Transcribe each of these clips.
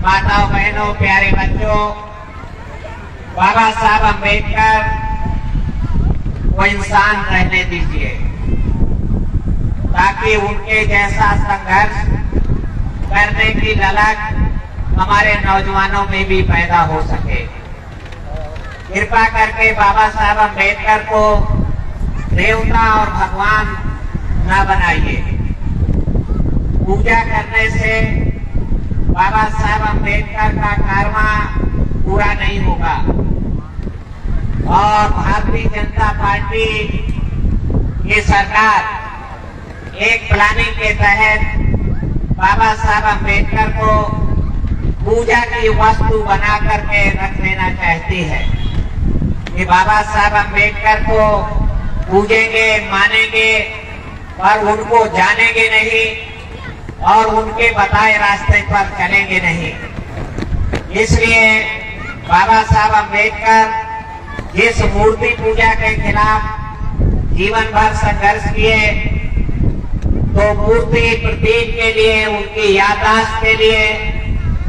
माताओं बहनों प्यारे बच्चों, बाबा साहब अम्बेडकर को इंसान रहने दीजिए ताकि उनके जैसा संघर्ष करने की ललक हमारे नौजवानों में भी पैदा हो सके। कृपा करके बाबा साहब अम्बेडकर को देवता और भगवान न बनाइए। पूजा करने से बाबा साहब अम्बेडकर का कर्मा पूरा नहीं होगा और भारतीय जनता पार्टी की सरकार एक प्लानिंग के तहत बाबा साहब अम्बेडकर को पूजा की वस्तु बना करके रख देना चाहती है कि बाबा साहब अम्बेडकर को पूजेंगे, मानेंगे पर उनको जानेंगे नहीं और उनके बताए रास्ते पर चलेंगे नहीं। इसलिए बाबा साहब अम्बेडकर जिस मूर्ति पूजा के खिलाफ जीवन भर संघर्ष किए, तो मूर्ति प्रतीक के लिए, उनकी याददाश्त के लिए,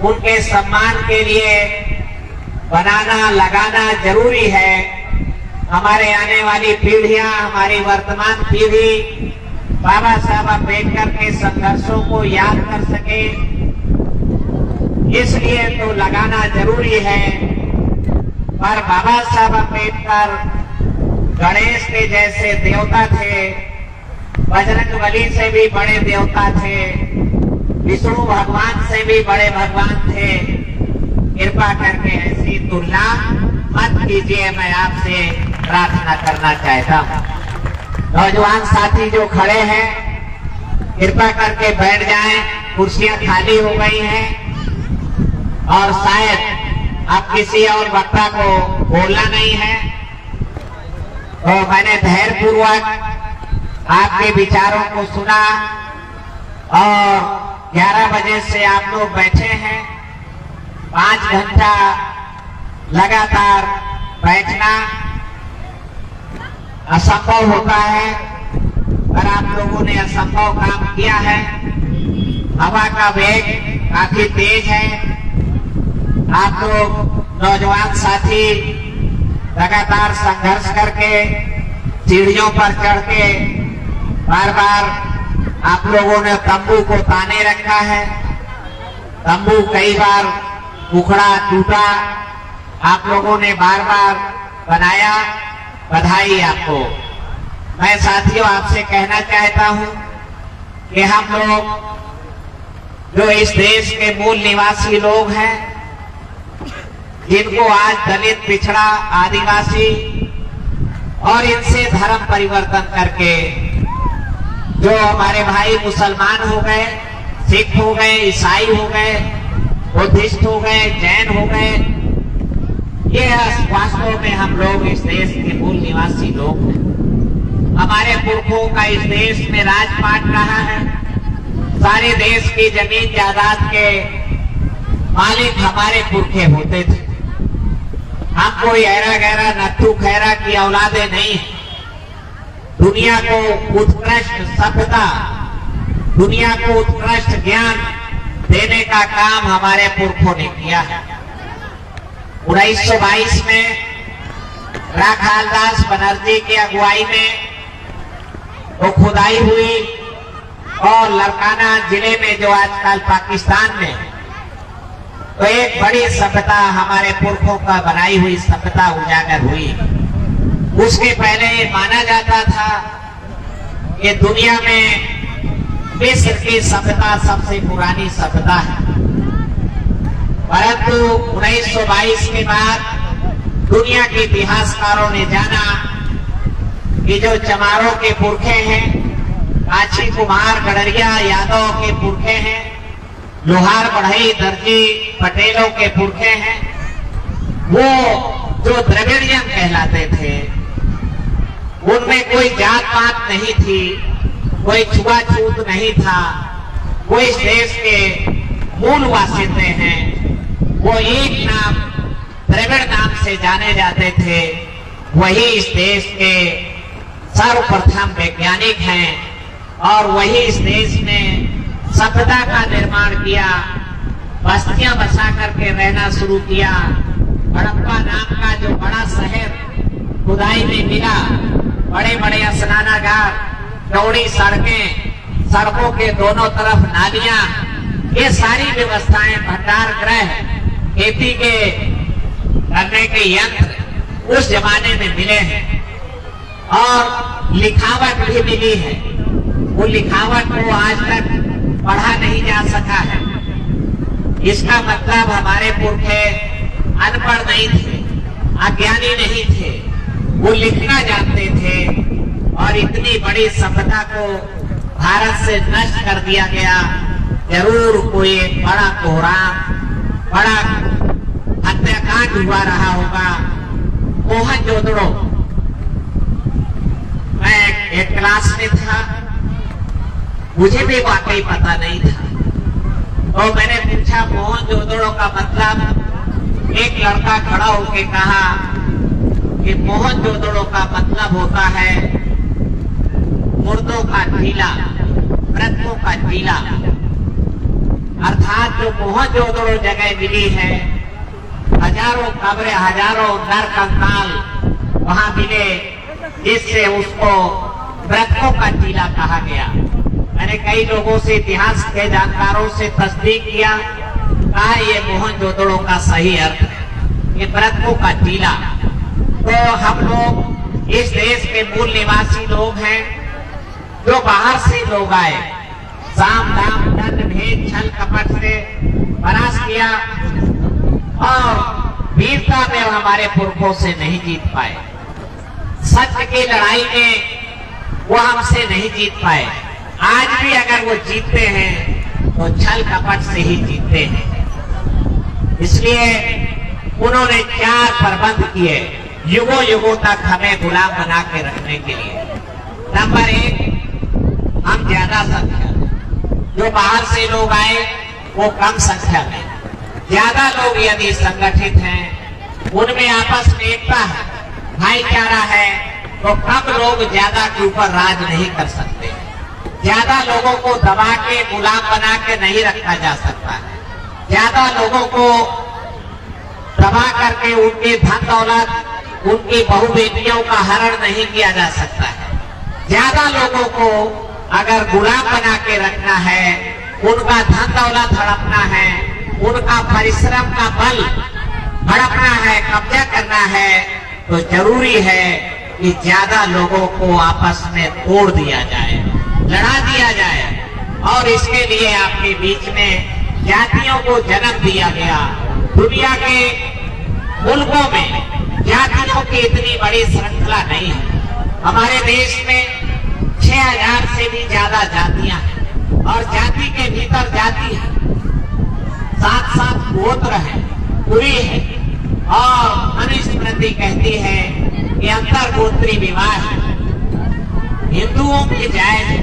उनके सम्मान के लिए बनाना लगाना जरूरी है। हमारे आने वाली पीढ़ियां, हमारी वर्तमान पीढ़ी बाबा साहब अम्बेडकर के संघर्षों को याद कर सके, इसलिए तो लगाना जरूरी है। पर बाबा साहब अम्बेडकर गणेश के जैसे देवता थे, बजरंगबली से भी बड़े देवता थे, विष्णु भगवान से भी बड़े भगवान थे। कृपा करके ऐसी तुलना मत कीजिए, मैं आपसे प्रार्थना करना चाहता हूँ। नौजवान साथी जो खड़े हैं, कृपा करके बैठ जाएं, कुर्सियां खाली हो गई हैं और शायद अब किसी और वक्ता को बोलना नहीं है, तो मैंने धैर्यपूर्वक आपके विचारों को सुना और 11 बजे से आप लोग बैठे हैं। 5 घंटा लगातार बैठना असंभव होता है, पर आप लोगों ने असंभव काम किया है। हवा का वेग काफी तेज है। आप लोग नौजवान साथी लगातार संघर्ष करके सीढ़ियों पर चढ़ के बार बार आप लोगों ने तंबू को ताने रखा है। तंबू कई बार उखड़ा टूटा, आप लोगों ने बार बार बनाया, बधाई आपको। मैं साथियों आपसे कहना चाहता हूं कि हम लोग जो इस देश के मूल निवासी लोग हैं, जिनको आज दलित, पिछड़ा, आदिवासी और इनसे धर्म परिवर्तन करके जो हमारे भाई मुसलमान हो गए, सिख हो गए, ईसाई हो गए, बुद्धिस्ट हो गए, जैन हो गए, ये वास्तव में हम लोग इस देश के मूल निवासी लोग हैं। हमारे पुरखों का इस देश में राजपाट रहा है। सारे देश की जमीन जायदाद के मालिक हमारे पुरखे होते थे। हम कोई ऐरा गैरा नट्टू खैरा की औलादे नहीं। दुनिया को उत्कृष्ट सभ्यता, दुनिया को उत्कृष्ट ज्ञान देने का काम हमारे पुरखों ने किया है। 1922 में राखालदास बनर्जी की अगुवाई में वो खुदाई हुई और लड़काना जिले में जो आजकल पाकिस्तान में, तो एक बड़ी सभ्यता हमारे पुरखों का बनाई हुई सभ्यता उजागर हुई। उसके पहले माना जाता था कि दुनिया में मिस्र की सभ्यता सबसे पुरानी सभ्यता है, परंतु 1922 के बाद दुनिया के इतिहासकारों ने जाना कि जो चमारों के पुरखे हैं, काछी कुमार गडरिया यादव के पुरखे हैं, लोहार बढ़ई दर्जी पटेलों के पुरखे हैं, वो जो द्रविड़ियन कहलाते थे, उनमें कोई जात पात नहीं थी, कोई छुआछूत नहीं था। वो इस देश के मूल वासिंदे हैं। वो एक नाम द्रविड़ नाम से जाने जाते थे। वही इस देश के सर्वप्रथम वैज्ञानिक हैं और वही इस देश में सभ्यता का निर्माण किया। बस्तियां बसा करके रहना शुरू किया। हड़प्पा नाम का जो बड़ा शहर खुदाई में मिला, बड़े बड़े स्नानागार, चौड़ी सड़कें, सड़कों के दोनों तरफ नालियां, ये सारी व्यवस्थाएं, भंडार गृह, खेती के करने के यंत्र उस जमाने में मिले हैं। और लिखावट भी मिली है। वो लिखावट को आज तक पढ़ा नहीं जा सका है। इसका मतलब हमारे पुरखे अनपढ़ नहीं थे, अज्ञानी नहीं थे, वो लिखना जानते थे। और इतनी बड़ी सभ्यता को भारत से नष्ट कर दिया गया। जरूर कोई एक बड़ा कोहराम, बड़ा हत्याकांड हुआ रहा होगा। मोहनजोदड़ो, मैं एक क्लास में था, मुझे भी वाकई पता नहीं था। तो मैंने पूछा मोहनजोदड़ो का मतलब। एक लड़का खड़ा होके कहा कि मोहनजोदड़ो का मतलब होता है मुर्दों का टीला, मृतकों का टीला। अर्थात जो मोहनजोदड़ो जगह मिली है, हजारों कब्रें, हजारों नर कंकाल वहां मिले, जिससे उसको मृतकों का टीला कहा गया। मैंने कई लोगों से, इतिहास के जानकारों से तस्दीक किया, कहा ये मोहनजोदड़ो का सही अर्थ है, ये मृतकों का टीला। तो हम लोग इस देश के मूल निवासी लोग हैं, जो बाहर से लोग आए, साम दाम दंड भेद छल कपट से परास किया और वीरता में हमारे पुरखों से नहीं जीत पाए। सत्य की लड़ाई में वो हमसे नहीं जीत पाए। आज भी अगर वो जीतते हैं तो छल कपट से ही जीतते हैं। इसलिए उन्होंने 4 प्रबंध किए युगों युगों तक हमें गुलाम बना के रखने के लिए। नंबर 1, हम ज्यादा संख्या में, जो बाहर से लोग आए वो कम संख्या में। ज्यादा लोग यदि संगठित हैं, उनमें आपस में एकता है, भाईचारा है, तो कम लोग ज्यादा के ऊपर राज नहीं कर सकते। ज्यादा लोगों को दबा के, गुलाम बना के नहीं रखा जा सकता है। ज्यादा लोगों को दबा करके उनके धन दौलत, उनकी बहु बेटियों का हरण नहीं किया जा सकता है। ज्यादा लोगों को अगर गुलाम बना के रखना है, उनका धन दौलत हड़पना है, उनका परिश्रम का बल हड़पना है, कब्जा करना है, तो जरूरी है कि ज्यादा लोगों को आपस में तोड़ दिया जाए, लड़ा दिया जाए। और इसके लिए आपके बीच में जातियों को जन्म दिया गया। दुनिया के मुल्कों में जातियों की इतनी बड़ी श्रृंखला नहीं है। हमारे देश में 6000 से भी ज्यादा जातियां हैं, और जाति के भीतर जाति है, 7-7 गोत्र है, पूरी है। और मनुस्मृति कहती है कि अंतर गोत्री विवाह है, हिंदुओं में जायज है,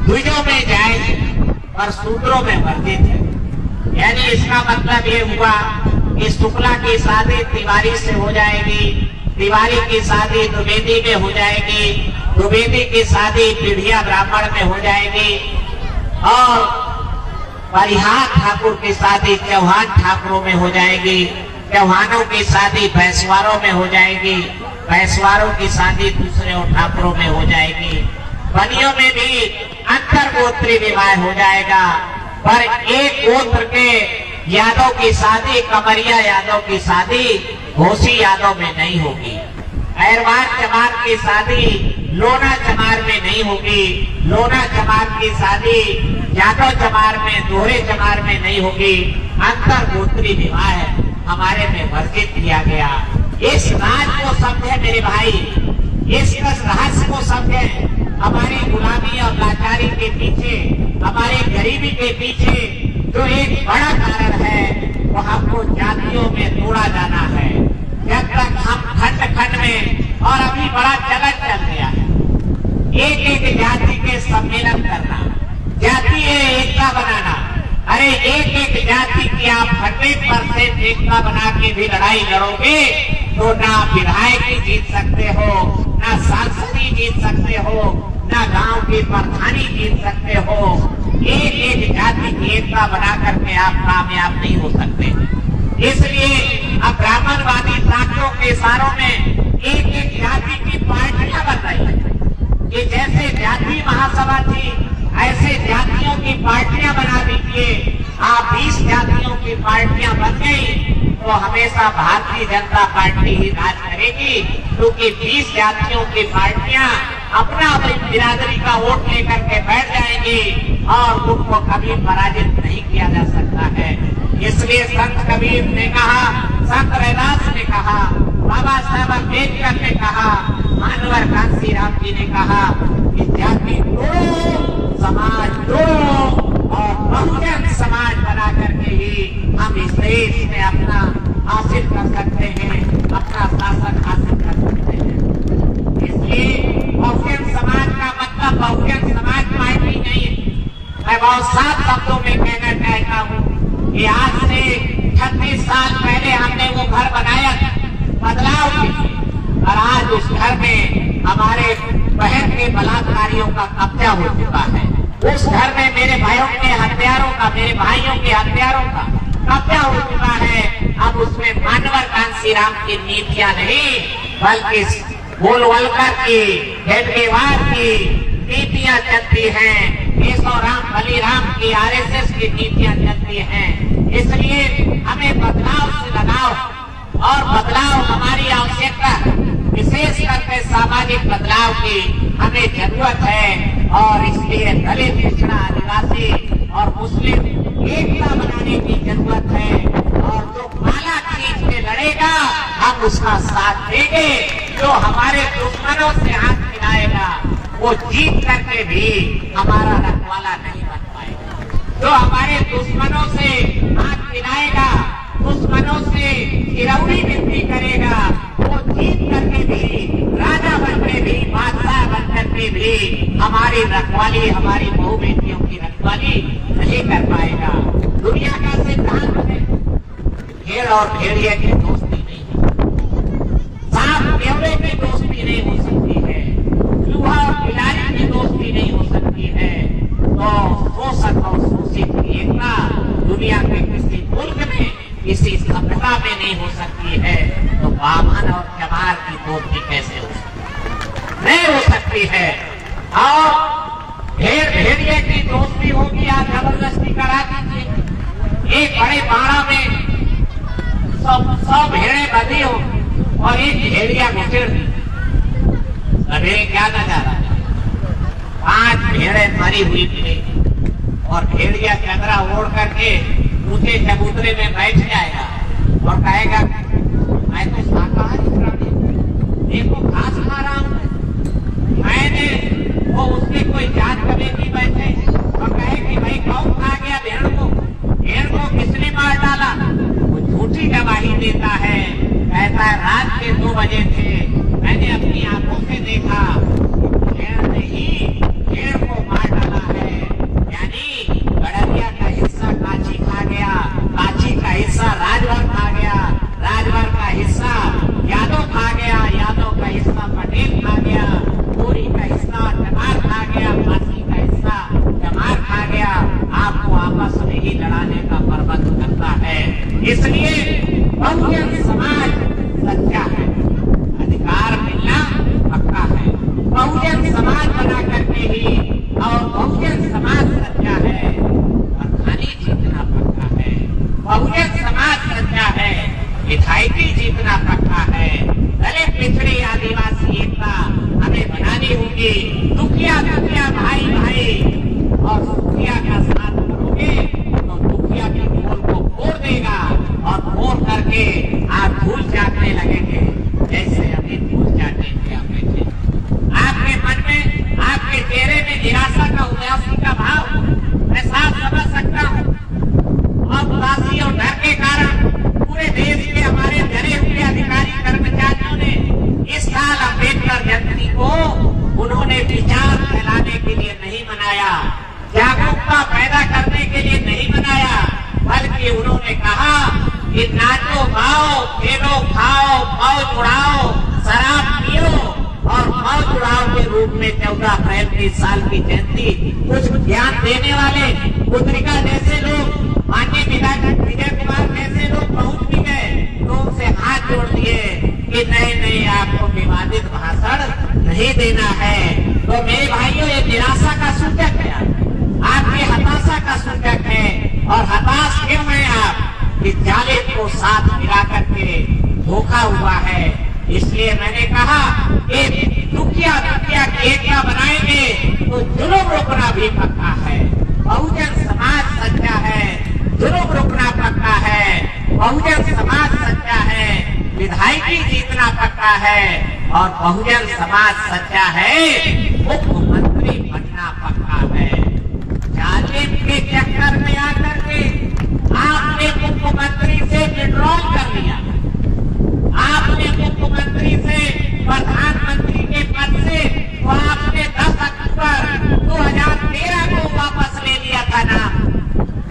द्विजों में जायज है, और शूद्रों में वर्जित है। यानी इसका मतलब ये हुआ कि शुक्ला की शादी तिवारी से हो जाएगी, तिवारी की शादी द्विवेदी में हो जाएगी, द्विवेदी की शादी पीढ़िया ब्राह्मण में हो जाएगी, और परिहार ठाकुर की शादी चौहान ठाकुरों में हो जाएगी, चौहानों की शादी भैंसवारों में हो जाएगी, भैंसवारों की शादी दूसरे और ठाकुरों में हो जाएगी। बनियों में भी अंतर गोत्री विवाह हो जाएगा, पर एक गोत्र के यादव की शादी, कमरिया यादव की शादी घोसी यादव में नहीं होगी। अहरवार चमार की शादी लोना चमार में नहीं होगी। लोना चमार की शादी यादव चमार में, दोहरे चमार में नहीं होगी। अंतर गोत्री विवाह हमारे में वर्जित किया गया। इस राज को समझे मेरे भाई, इस रहस्य को समझे। हमारी गुलामी और लाचारी के पीछे, हमारे गरीबी के पीछे जो एक बड़ा कारण है, वो हमको जातियों में तोड़ा जाना है। जब तक हम खंड खंड में, और अभी बड़ा चलन चल गया है, एक एक जाति के सम्मेलन करना, जातीय एकता बनाना। अरे एक एक जाति की आप 100% एकता बना के भी लड़ाई लड़ोगे तो ना विधायक जीत सकते हो, ना सांसद जीत सकते हो, ना गांव की प्रधानी जीत सकते हो, एक एक जाति की एकता बना करके आप कामयाब नहीं हो सकते। इसलिए अब ब्राह्मणवादी ताकतों के इशारों में एक एक जाति की पार्टियां बन रही है कि जैसे जाति महासभा थी ऐसे जातियों की पार्टियां बना दीजिए। आप 20 जातियों की पार्टियां बन गई तो हमेशा भारतीय जनता पार्टी ही राज करेगी, क्योंकि 20 जातियों की पार्टियां अपना बिरादरी का वोट लेकर के बैठ जाएंगी और उनको कभी पराजित नहीं किया जा सकता है। इसलिए संत कबीर ने कहा, संत रैदास ने कहा, बाबा साहब अम्बेडकर ने कहा, मानवर कांसीराम जी ने कहा कि जाति तोड़ो, समाज तोड़ो और बहुजन समाज बना करके ही हम इस देश में अपना हासिल कर सकते हैं, अपना शासन हासिल कर सकते हैं। इसलिए बहुजन समाज का मतलब बहुजन समाज पार्टी नहीं है। मैं बहुत साफ शब्दों में कहना चाहता हूँ कि आज से 36 साल पहले हमने वो घर बनाया बदलाव के लिए, और आज उस घर में हमारे बहन के बलात्कारियों का कब्जा हो चुका है। उस घर में मेरे भाइयों के हथियारों का, मेरे भाइयों के हथियारों का कब्जा हो चुका है। अब उसमें मानवर कांसीराम की नीतियां नहीं बल्कि गोलवलकर की, हेडगेवार की नीतियां चलती हैं, केशवराम बलिराम की आरएसएस की नीतियां चलती हैं। इसलिए हमें बदलाव से लगाव और बदलाव हमारी आवश्यकता, विशेष करके सामाजिक बदलाव की हमें जरूरत है। और इसलिए दलित, पिछड़ा, आदिवासी और मुस्लिम एकता बनाने की जरूरत है। और जो माला खींच के लड़ेगा हम उसका साथ देंगे, जो हमारे दुश्मनों से हाथ मिलाएगा वो जीत करके भी हमारा रखवाला नहीं बन पाएगा। जो हमारे दुश्मनों से हाथ मिलाएगा, दुश्मनों से गिरौरी विनती करेगा, वो जीत करके भी, राजा बनकर भी, बादशाह बनकर के भी हमारी रखवाली, हमारी बहु बेटियों की रखवाली नहीं कर पाएगा। दुनिया का सिद्धांत है भेड़ और भेड़िए की दोस्ती नहीं है, सांप न्योले की दोस्ती नहीं हो सकती है, चूहा और बिलारी की दोस्ती नहीं हो सकती है। तो शोषक और शोषित की एकता दुनिया के किसी मुल्क में, किसी सभ्यता में नहीं हो सकती है। तो बामन और चमार की दोस्ती कैसे हो सकती, नहीं हो सकती है। और भेड़ भेड़िए की दोस्ती होगी, आप जबरदस्ती करा दीजिए। एक बड़े बाड़ा में 100 भेड़ें बंधी हो और एक भेड़िया घुसेड़ दी, सवेरे क्या नजारा, 5 भेड़ें मरी हुई मिली और भेड़िया चदरा ओढ़ करके ऊंचे चबूतरे में बैठ जाएगा और कहेगा मैं तो शाकाहारी प्राणी, देखो घास खा रहा हूं। मैंने वो उसके कोई जात कमेटी बैठे और कहे कि भाई कौन खा गया भेड़ को, भेड़ को किसने मार डाला, वो झूठी गवाही देता है। कहता है रात के 2 बजे थे, मैंने अपनी आंखों से देखा, भेड़ ने ही भेड़ को मार डाला है। यानी गड़रिया का हिस्सा काची खा गया, काची का हिस्सा राजभर खा गया, राजभर का हिस्सा यादव खा गया, यादव का हिस्सा पटेल खा गया, गोरी का हिस्सा चमार खा गया, फांसी का हिस्सा चमार खा गया। आपको आपस में ही लड़ाने का प्रबंध करता है। इसलिए बहुजन समाज सच्चा है, अधिकार मिलना पक्का है। बहुजन समाज बना करके ही, और बहुजन समाज सच्चा है, प्रधानी जीतना पक्का है। बहुजन समाज सच्चा है, विधायकी जीतना पक्का है। दलित, पिछड़ी, आदिवासी एकता हमें बनानी होगी। दुखिया दुखिया भाई भाई, और दुखिया का साथ करोगे तो दुखिया के बोल को फोड़ देगा और फोड़ करके आप धूल चाटने लगेंगे, जैसे अभी धूल चाटने थे आपने थे। आपके मन में, आपके चेहरे में निराशा का, उदासी का भाव मैं साफ समझ सकता हूँ। और उदासी और डर के कारण पूरे देश के हमारे डरे हुए अधिकारी कर्मचारियों ने इस साल अम्बेडकर जयंती को उन्होंने विचार फैलाने के लिए नहीं मनाया, जागरूकता पैदा करने के लिए नहीं मनाया, बल्कि उन्होंने कहा कि नाचो गाओ, खेलो खाओ, मौज उड़ाओ, शराब पियो और मौत उड़ाव के रूप में 14 अप्रैल की इस साल की जयंती कुछ ज्ञान देने वाले पुत्रिका जैसे लोग, माननीय विधायक विजय कुमार जैसे लोग पहुंच भी गए तो उनसे हाथ जोड़ दिए कि नहीं, आपको विवादित भाषण नहीं देना है। तो मेरे भाइयों, ये निराशा का सूचक है, आपकी हताशा का सूचक है। और हताश क्यों है आप? कि जालिम को साथ मिला करके धोखा हुआ है। इसलिए मैंने कहा कि दुखिया की एकता बनाएंगे तो जुल्म रोकना भी पक्का है। बहुजन समाज सच्चा है, जुल्म रोकना पक्का है। बहुजन समाज सच्चा है, विधायकी जीतना पक्का है। और बहुजन समाज सच्चा है, मुख्यमंत्री बनना पक्का है। जालिम के चक्कर में आकर के आपने मुख्यमंत्री से विड्रॉल कर लिया, आपने मुख्यमंत्री से, प्रधानमंत्री के पद से तो आपने 10 अक्टूबर 2013 को वापस ले लिया था नाम,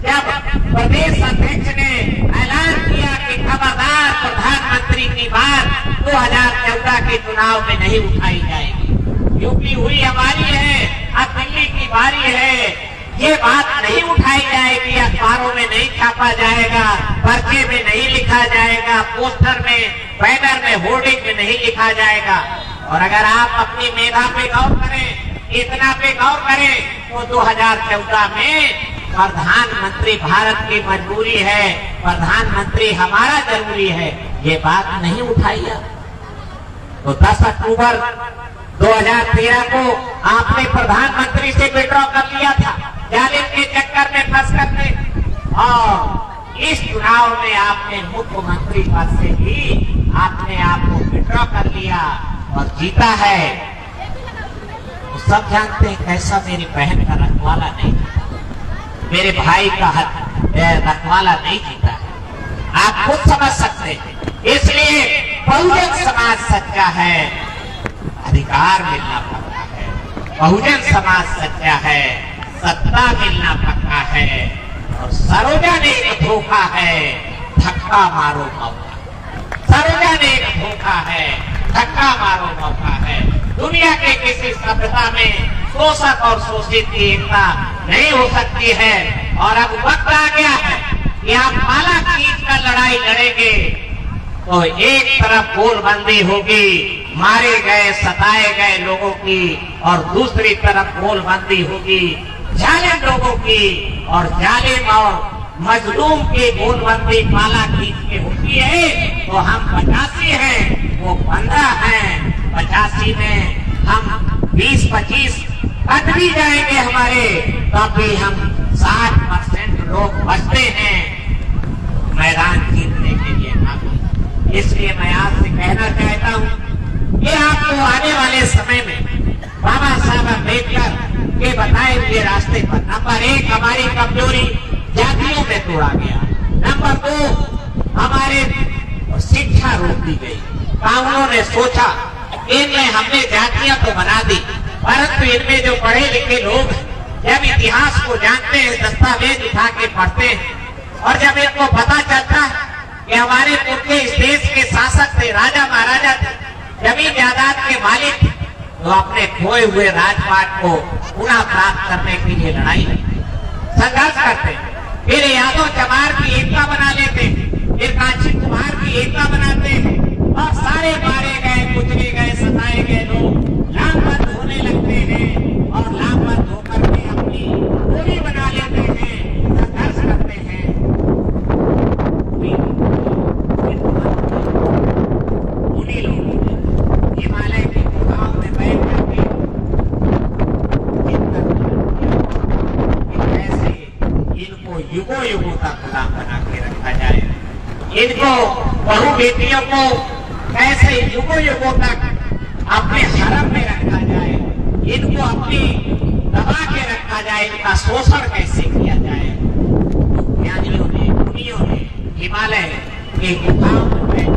जब प्रदेश अध्यक्ष ने ऐलान किया कि खबरदार प्रधानमंत्री की बात 2014 के चुनाव में नहीं उठाई जाएगी। यूपी हुई हमारी है, अब दिल्ली की बारी है। ये बात नहीं उठाई जाएगी, अखबारों में नहीं छापा जाएगा, पर्चे में नहीं लिखा जाएगा, पोस्टर में, बैनर में, होर्डिंग में नहीं लिखा जाएगा। और अगर आप अपनी मेधा पे गौर करें, इतना पे गौर करें तो 2014 में प्रधानमंत्री भारत की मजबूरी है, प्रधानमंत्री हमारा जरूरी है, ये बात नहीं उठाई। तो 10 अक्टूबर 2013 को आपने प्रधानमंत्री से विड्रॉ कर लिया था, जालिम के चक्कर में फंस करके। और इस चुनाव में आपने मुख्यमंत्री पद से भी आपने आपको विड्रॉ कर लिया और जीता है। तो सब जानते हैं कैसा मेरी बहन का रखवाला नहीं जीता, मेरे भाई का रखवाला नहीं जीता है। आप खुद समझ सकते हैं। इसलिए बहुजन समाज सच्चा है, अधिकार मिलना पक्का है। बहुजन समाज सच्चा है, सत्ता मिलना पक्का है। और सरोजा ने एक धोखा है, धक्का मारो मौका। सरोजा ने एक धोखा है, धक्का मारो मौका है। दुनिया के किसी सभ्यता में शोषक और शोषित की एकता नहीं हो सकती है। और अब वक्त आ गया है कि आप माला खींच कर लड़ाई लड़ेंगे तो एक तरफ गोलबंदी होगी मारे गए, सताए गए लोगों की, और दूसरी तरफ गोलबंदी होगी जालिम लोगों की। और जालिम और मजलूम की गोलबंदी माला खींच के होती है तो हम 85 हैं, वो 15 हैं। 85 में हम 20-25 कट भी जाएंगे हमारे, तब भी हम 60% लोग बचते हैं मैदान जीतने के लिए काफी। इसलिए मैं आपसे कहना चाहता हूँ कि आपको आने वाले समय में बाबा साहब अम्बेडकर के बताए हुए रास्ते पर नंबर 1 हमारी कमजोरी जातियों में तोड़ा गया, नंबर 2 हमारे शिक्षा रोक दी गई। कानूनों ने सोचा इनमें हमने जातियां तो बना दी, परंतु इनमें जो पढ़े लिखे लोग जब इतिहास को जानते हैं, दस्तावेज उठा के पढ़ते हैं, और जब इनको पता चलता है कि हमारे पुरखे इस देश के शासक थे, राजा महाराजा थे, जमीन जायदाद के मालिक थे, तो अपने खोए हुए राजपाट को पुनः प्राप्त करने के लिए लड़ाई लड़ते, संघर्ष करते। फिर यादव चमार की एकता बना लेते, फिर कांची कुमार की एकता बनाते, और सारे मारे गए, कुचले गए, सताए गए लोग लामबंद होने लगते हैं, और लामबंद होकर के अपनी दूरी बना लेते हैं, संघर्ष करते हैं। उन्हीं लोग हिमालय की गुफाओं में बैठ करके कैसे इनको युगों युगों तक गुलाम बना के रखा जाए, इनको बहु बेटियों को कैसे युगों युगों तक अपने हरम में रखा जाए, इनको अपनी दबा के रखा जाए, इनका शोषण कैसे किया जाए। ज्ञानियों ने, मुनियों ने हिमालय के गुफाओं में बैठ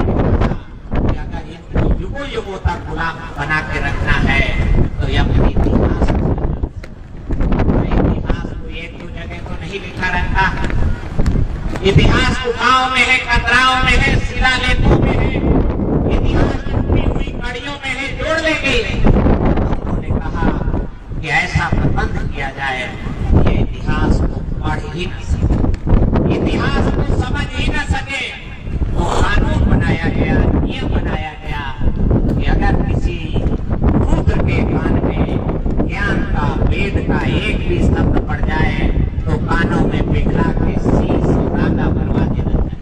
अगर इनको युगों युगों तक गुलाम बना के रखना है तो ये अपनी इतिहास को एक दो जगह तो नहीं लिखा रहता। इतिहास गुफाओं में है, कतराओं में है, शिलालेखों में है। इतिहास छुपी हुई कड़ियों में है जोड़ लेंगे। उन्होंने कहा कि ऐसा प्रबंध किया जाए ये इतिहास को पढ़ ही न सके, इतिहास को समझ ही न सके। तो कानून बनाया गया, नियम बनाया गया कि अगर किसी शूद्र के कान में ज्ञान का, वेद का एक भी शब्द पड़ जाए तो कानों में पिघला के शीश धागा बनवा देना चाहिए।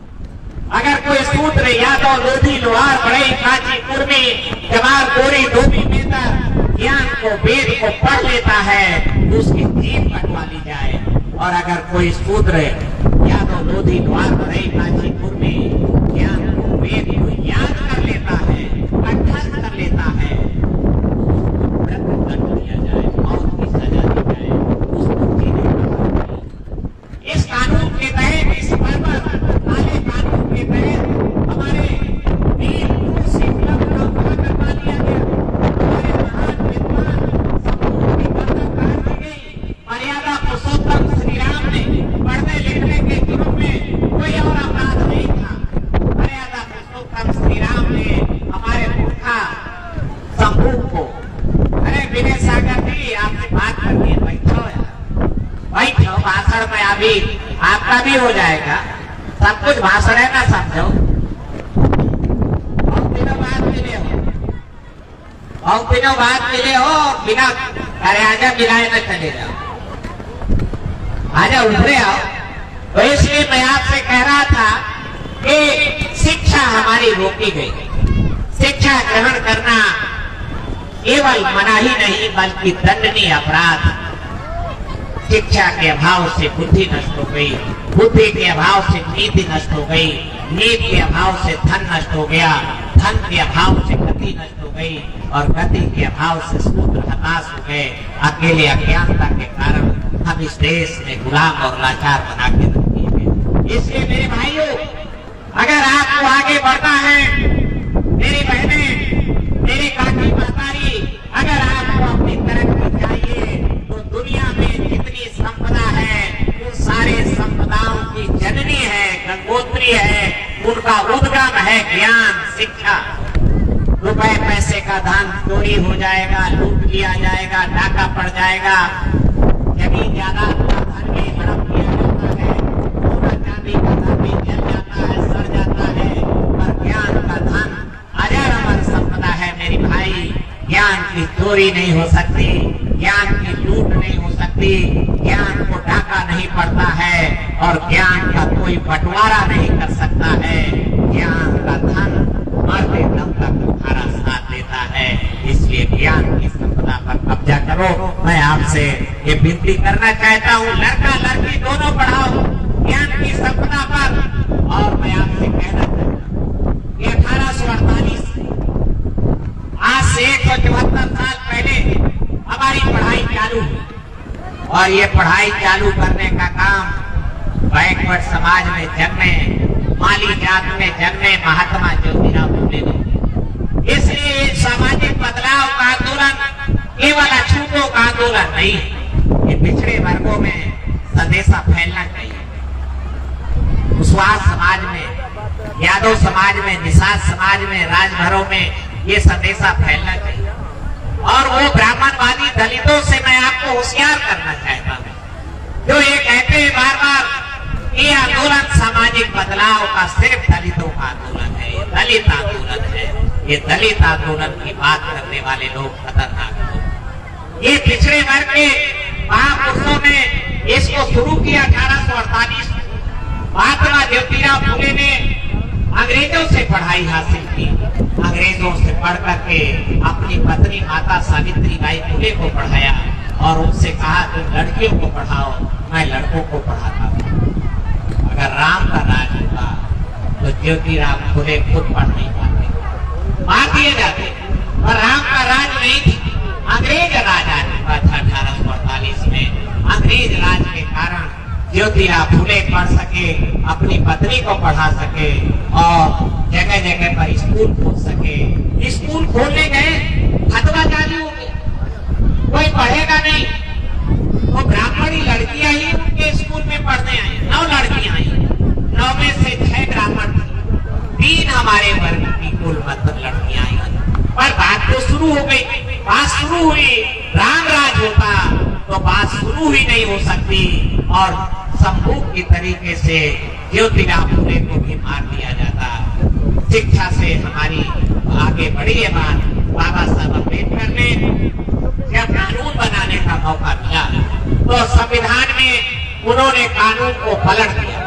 अगर कोई शूद्र यादव, लोधी, लोहार, बढ़ई, कांची, कुर्मी, जवार, गोरी, धोबी, मेहतर ज्ञान को, वेद को पढ़ लेता है तो उसकी जीभ कटवा ली जाए। और अगर कोई शूद्र यादव, लोधी, लोहार, बढ़ई, कांची, कुर्मी ज्ञान को, वेद को याद कर लेता है, कंठस्थ कर लेता है, उसको दंड दिया जाए, मौत की सजा दी जाए, उसको जीने का। इस कानून के तहत, इस काले कानून के तहत हमारे वीर पुरुष शीतला का उद्घाटन कर लिया गया। हमारे महान विद्वान समूह की गर्दन काट दी गई। मर्यादा पुरुषोत्तम श्री राम ने पढ़ने लिखने के जुर्म में कोई और अपराध नहीं था। मर्यादा पुरुषोत्तम श्री राम ने हमारे पुरखा समूह को, अरे विनय सागर जी आपसे बात करनी है, बैठो यार, बैठो, भाषण में अभी आपका भी हो जाएगा, सब कुछ भाषण है ना, समझो। बहुत दिनों बाद मिले हो, बहुत दिनों बाद मिले हो, बिना अरे आजा मिलाए न चले जाओ, आजा उभरे आओ। तो इसलिए मैं आपसे कह रहा था कि शिक्षा हमारी रोकी गई। शिक्षा ग्रहण करना केवल मना ही नहीं बल्कि दंडनीय अपराध। शिक्षा के अभाव से बुद्धि नष्ट हो गई, बुद्धि के अभाव से नीति नष्ट हो गई, नीति के अभाव से धन नष्ट हो गया, धन के अभाव से गति नष्ट हो गई और गति के अभाव से शूद्र हताश हो गए। अकेले अज्ञानता के कारण हम इस देश में गुलाम और लाचार बना के रख दिए गए। इसलिए मेरे भाइयों, अगर आपको आगे बढ़ना है, मेरी बहनें, मेरी काकी मातारी, अगर आपको अपनी तरक्की चाहिए तो दुनिया में जितनी संपदा है उन सारे संपदाओं की जननी है, गंगोत्री है, उनका उद्गम है ज्ञान, शिक्षा। रुपए पैसे का धन चोरी हो जाएगा, लूट लिया जाएगा, डाका पड़ जाएगा, जमीन जायदाद का धन भी हड़प लिया जाता है, सोना चांदी का धन भी जल जाता है, सड़ जाता है, पर ज्ञान का धन अजर अमर संपदा है। मेरी भाई, ज्ञान की चोरी नहीं हो सकती, ज्ञान की लूट नहीं हो सकती, ज्ञान को डाका नहीं पड़ता है और ज्ञान का कोई बंटवारा नहीं कर सकता है। ज्ञान का धन मरते दम तक तुम्हारा साथ देता है। इसलिए ज्ञान की संपदा पर कब्जा करो। मैं आपसे ये विनती करना चाहता हूँ, लड़का लड़की दोनों पढ़ाओ ज्ञान की संपदा पर। और मैं आपसे कहना चाहता हूँ कि 1848 आज से 174 साल पहले हमारी पढ़ाई चालू हुई और ये पढ़ाई चालू करने का काम बैकवर्ड समाज में जन्मे, माली जात में जन्मे महात्मा ज्योतिराव फुले ने। इसलिए सामाजिक बदलाव का आंदोलन केवल अछूतों का आंदोलन नहीं है, ये पिछड़े वर्गों में संदेशा फैलना चाहिए। कुशवाहा समाज में, यादव समाज में, निषाद समाज में, राजभरों में ये संदेशा फैलना चाहिए। और वो ब्राह्मणवादी दलितों से मैं आपको होशियार करना चाहता हूँ जो ये कहते हैं बार बार ये आंदोलन सामाजिक बदलाव का सिर्फ दलितों का आंदोलन है, ये दलित आंदोलन है। ये दलित आंदोलन की बात करने वाले लोग खतरनाक लोग। ये पिछड़े वर्ग के महापुरुषों ने इसको शुरू किया 1848। महात्मा ज्योतिराव फुले ने अंग्रेजों से पढ़ाई हासिल की, अंग्रेजों से पढ़ करके अपनी पत्नी माता सावित्री बाई फुले को पढ़ाया और उनसे कहा तुम लड़कियों को पढ़ाओ, मैं लड़कों को पढ़ाता हूँ। अगर राम का राज होता तो ज्योतिराव फुले खुद पढ़ नहीं पाते, मार दिए जाते, पर राम का राज नहीं थी, अंग्रेज राज आ चुका था 1848 में। अंग्रेज राज के कारण ज्योतिराव फुले पढ़ सके, अपनी पत्नी को पढ़ा सके और जगह जगह पर स्कूल खोल सके। स्कूल खोलने गए, फतवा जारी हो गया, कोई पढ़ेगा नहीं। वो ब्राह्मणी लड़कियां ही उनके स्कूल में पढ़ने आई, 9 लड़कियां आई, 9 में से 6 ब्राह्मण थी, 3 हमारे वर्ग की कुल मतलब लड़कियां आई। पर शुरू हो गई, बात शुरू हुई, राम राज होता तो बात शुरू ही नहीं हो सकती और संभोग की तरीके से ज्योतिराव फुले को भी मार दिया जाता। शिक्षा से हमारी आगे बढ़ी है बात। बाबा साहब अम्बेडकर ने जब कानून बनाने का मौका मिला तो संविधान में उन्होंने कानून को पलट दिया।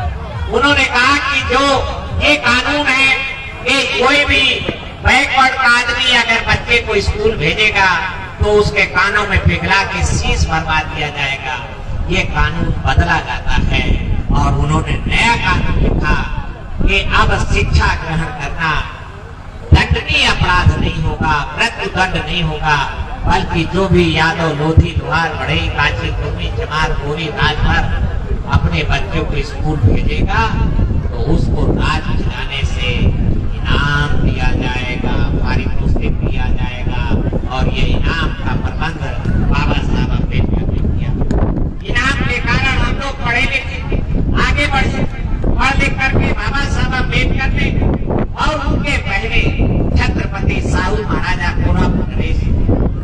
उन्होंने कहा कि जो ये कानून है कि कोई भी बैकवर्ड का आदमी अगर बच्चे को स्कूल भेजेगा तो उसके कानों में पिघला के शीश भरवा दिया जाएगा। ये कानून बदला जाता है और उन्होंने नया कानून लिखा कि अब शिक्षा ग्रहण करना दंडनीय अपराध नहीं होगा, मृत्युदंड नहीं होगा, बल्कि जो भी यादव, लोधी, लोहार, बढ़ई, काची, कुर्मी, चमार, गोरी, राजभर अपने बच्चों को स्कूल भेजेगा तो उसको राज खिलाने से इनाम दिया जाएगा, पारितोषिक दिया जाएगा। और ये इनाम का प्रबंध बाबा साहब अम्बेडकर ने किया। इनाम के कारण हम लोग पढ़े लिखे आगे बढ़े, पढ़ लिख करके बाबा साहब अम्बेडकर ने और उनके पहले छत्रपति साहू महाराजा कोरापुट नरेश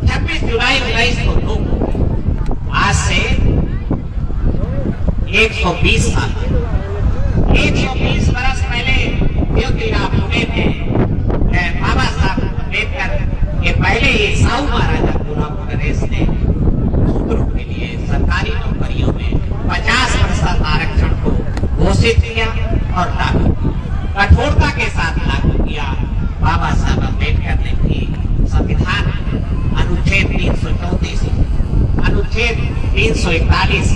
26 जुलाई 1902 आज से 120 साल 120 बरस पहले ज्योतिराव फुले ने बाबा साहब अम्बेडकर के पहले ही साहू महाराजा कोरापुट नरेश ने छात्रों के लिए सरकारी नौकरियों में 50% आरक्षण को घोषित किया और लागू किया, कठोरता के साथ लागू किया। बाबा साहब अम्बेडकर ने भी संविधान अनुच्छेद 334, अनुच्छेद 341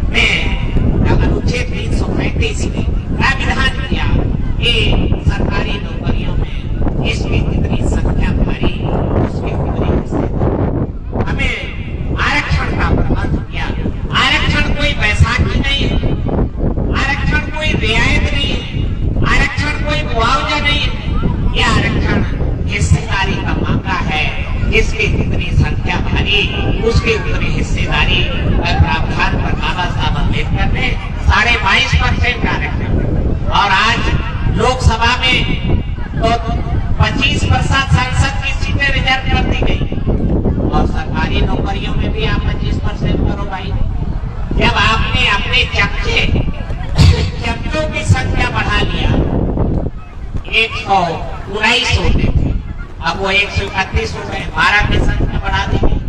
में, अनुच्छेद 335 में प्राविधान किया कि सरकारी नौकरियों में इसकी जितनी संख्या भारी उसकी कितनी हिस्से हमें आरक्षण का प्रबंध किया। आरक्षण कोई बैसाखी नहीं है, आरक्षण कोई रियायत नहीं है, आरक्षण कोई मुआवजा नहीं है। यह आरक्षण हिस्सेदारी का मामला है। जिसकी जितनी संख्या भारी उसकी उतनी हिस्सेदारी प्रावधान पर बाबा साहब अम्बेडकर ने 22.5% आरक्षण। और आज लोकसभा में तो 25% सांसद की सीटें रिजर्व कर दी गई और सरकारी नौकरियों में भी आप 25% करो भाई। जब आपने अपने चमचों की संख्या बढ़ा लिया, 119 होते थे, अब वो 131 हो गए, 12 की संख्या बढ़ा दी गई,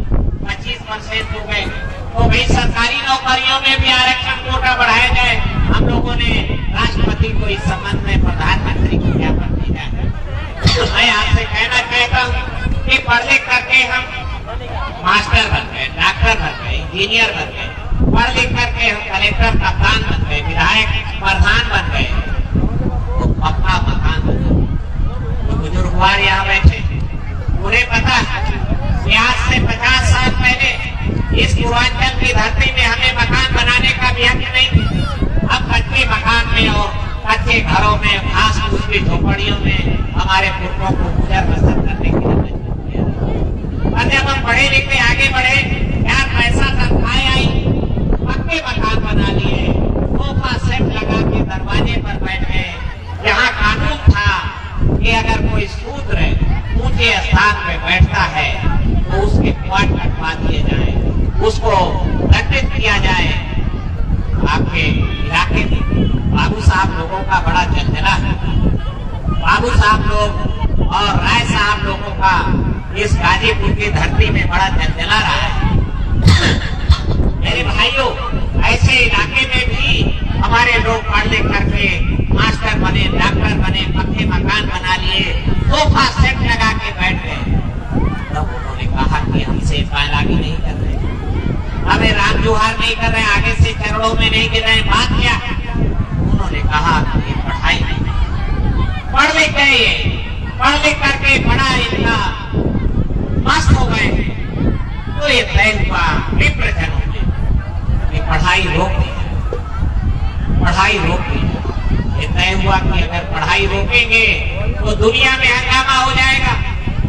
25% हो गए। तो भाई सरकारी नौकरियों में भी आरक्षण कोटा बढ़ाया जाए। हम लोगों ने राष्ट्रपति को इस संबंध में प्रधानमंत्री को ज्ञापन भेजा है। मैं आपसे कहना चाहता हूँ कि पढ़ लिख करके हम मास्टर बन गए, डॉक्टर बन गए, इंजीनियर बन गए, पढ़ लिख करके हम कलेक्टर, कप्तान बन गए, विधायक, प्रधान बन गए, तो पक्का मकान बन गए। बुजुर्गवार यहाँ बैठे, उन्हें पता है कि आज से 50 साल पहले इस पूर्वांचल की धरती में हमें मकान बनाने का भी हक नहीं। अब कच्चे मकान में और कच्चे घरों में, घास फूस की झोपड़ियों में हमारे पुरखों को गुजर बसर करने के लिए मजबूर किया। और जब हम पढ़े लिखे आगे बढ़े, यार पैसा तनख्वाहें आई, पक्के मकान बना लिए, सोफा सेट लगा के दरवाजे पर बैठ गए। यहाँ कानून था कि अगर कोई शूद्र ऊंचे स्थान पे बैठता है तो उसके क्वाट कटवा दिए जाए, उसको दंडित किया जाए। आपके इलाके में बाबू साहब लोगों का बड़ा जलजला है। बाबू साहब लोग और राय साहब लोगों का इस गाजीपुर की धरती में बड़ा जलजला रहा है। मेरे भाइयों, ऐसे इलाके में भी हमारे लोग पढ़ लिख करके मास्टर बने, डॉक्टर बने, पक्के मकान बना लिए, सोफा सेट लगा के बैठ गए। तब उन्होंने कहा कि हमसे पालागी नहीं कर रहे, हमें राम जोहार नहीं कर रहे, आगे से चरणों में नहीं गिर रहे। बात क्या है? उन्होंने कहा कि पढ़ाई नहीं, पढ़ लिख गए, ये पढ़ लिख करके बड़ा इनका मस्त हो गए। तो ये तय हुआ विप्रजनों में कि पढ़ाई रोक दी, पढ़ाई रोक दी। ये तय हुआ कि अगर पढ़ाई रोकेंगे तो दुनिया में हंगामा हो जाएगा,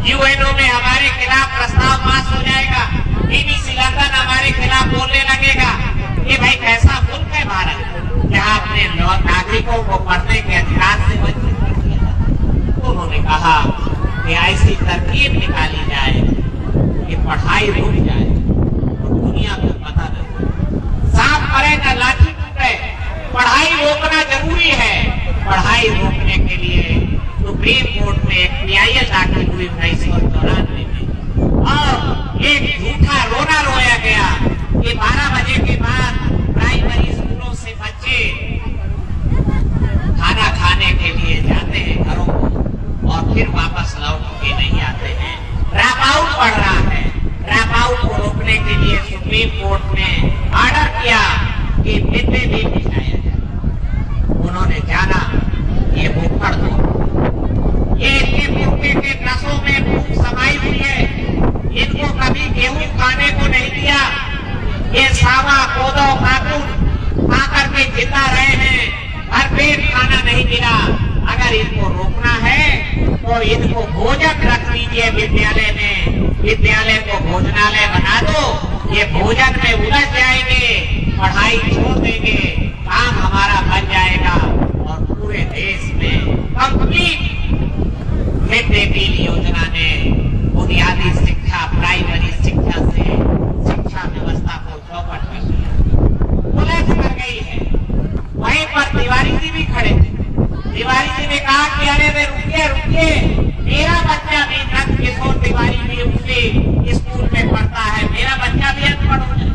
यूएनओ में हमारे खिलाफ प्रस्ताव पास हो जाएगा, BBC लंदन हमारे खिलाफ बोलने लगेगा कि भाई कैसा मुल्क है भारत, जहाँ अपने नागरिकों को पढ़ने के अधिकार से वंचित कर दिया। तो उन्होंने कहा कि ऐसी तरकीब निकाली जाए रोकने के लिए सुप्रीम कोर्ट में एक PIL दाखिल हुई 1994 में, और एक झूठा रोना रोया गया कि 12 बजे के बाद प्राइमरी स्कूलों से बच्चे खाना खाने के लिए जाते हैं घरों को और फिर वापस लौट के नहीं आते हैं। ड्रॉप आउट बढ़ रहा है। ड्रॉप आउट को रोकने के लिए सुप्रीम कोर्ट ने ऑर्डर किया कि मिड डे मील खिलाया जाए। उन्होंने जाना ये भूखड़ दो, ये इनके मुर्गे के नसों में भूख समाई हुई है, इनको कभी गेहूं खाने को नहीं दिया, ये सावा कोदो काकून खा करके जिंदा रहे हैं, हर पेट खाना नहीं मिला। अगर इनको रोकना है तो इनको भोजन रख लीजिए विद्यालय में, विद्यालय को भोजनालय बना दो, ये भोजन में उलझ जाएंगे, पढ़ाई छोड़ देंगे, काम हमारा बन जाएगा और पूरे देश में कंप्लीट मिड डे मील योजना ने बुनियादी शिक्षा, प्राइमरी शिक्षा से शिक्षा व्यवस्था को चौपट कर दिया, उलझ कर गई है। वहीं पर तिवारी जी भी खड़े थे। तिवारी जी ने कहा कि अरे वे रुकिए रुकिए, मेरा बच्चा भी नंद किशोर तिवारी भी उसी स्कूल में पढ़ता है, मेरा बच्चा भी अनपढ़ हो जाए।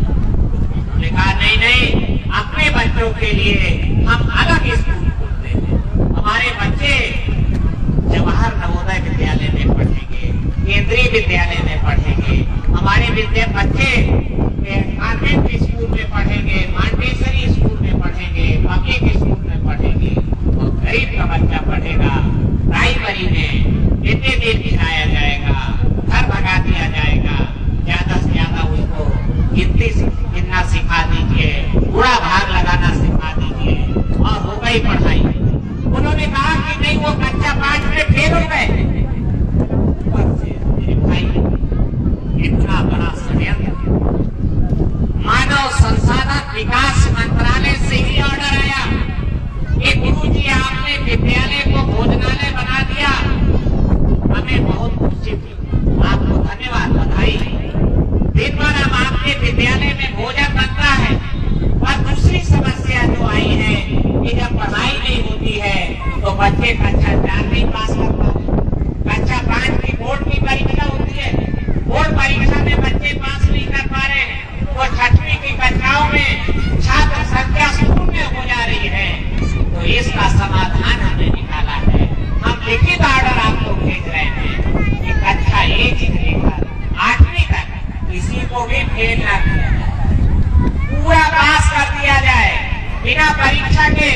उन्होंने कहा नहीं नहीं, अपने बच्चों के लिए हम अलग स्कूल खोलते हैं। हमारे बच्चे जवाहर नवोदय विद्यालय में पढ़ेंगे, केंद्रीय विद्यालय में पढ़ेंगे, हमारे बच्चे कॉन्वेंट स्कूल में पढ़ेंगे, मॉन्टेसरी स्कूल में पढ़ेंगे, पब्लिक स्कूल में पढ़ेंगे, और गरीब का बच्चा पढ़ेगा प्राइमरी में मिड डे मील खिलाया जाएगा, घर भगा दिया जाएगा, ज्यादा से ज्यादा उसको गिनना सिखा दीजिए, बुरा भाग लगाना सिखा दीजिए और हो गई पढ़ाई। उन्होंने कहा कि नहीं, वो कक्षा 5 में फेल हो गए। मेरे भाई, इतना बड़ा षड्यंत्र, मानव संसाधन विकास मंत्रालय से ही ऑर्डर आया कि गुरुजी आपने विद्यालय को भोजनालय बना दिया, हमें बहुत खुशी हुई, आपको धन्यवाद, बधाई। दिन भर हम आपके विद्यालय में भोजन बनता है, और दूसरी समस्या जो आई है कि जब पढ़ाई नहीं होती है तो बच्चे कक्षा 4 नहीं पास कर पाते। कक्षा 5 की बोर्ड की परीक्षा होती है, बोर्ड परीक्षा में बच्चे पास नहीं कर पा रहे हैं, तो 6वीं की कक्षाओं में छात्र संख्या शून्य हो जा रही है। तो इसका समाधान हमने निकाला है। हम लिखित ऑर्डर आपको भेज रहे हैं कि कक्षा 1 से लेकर 8वीं तक किसी को भी फेल न किया जाए, पूरा पास कर दिया जाए बिना परीक्षा के।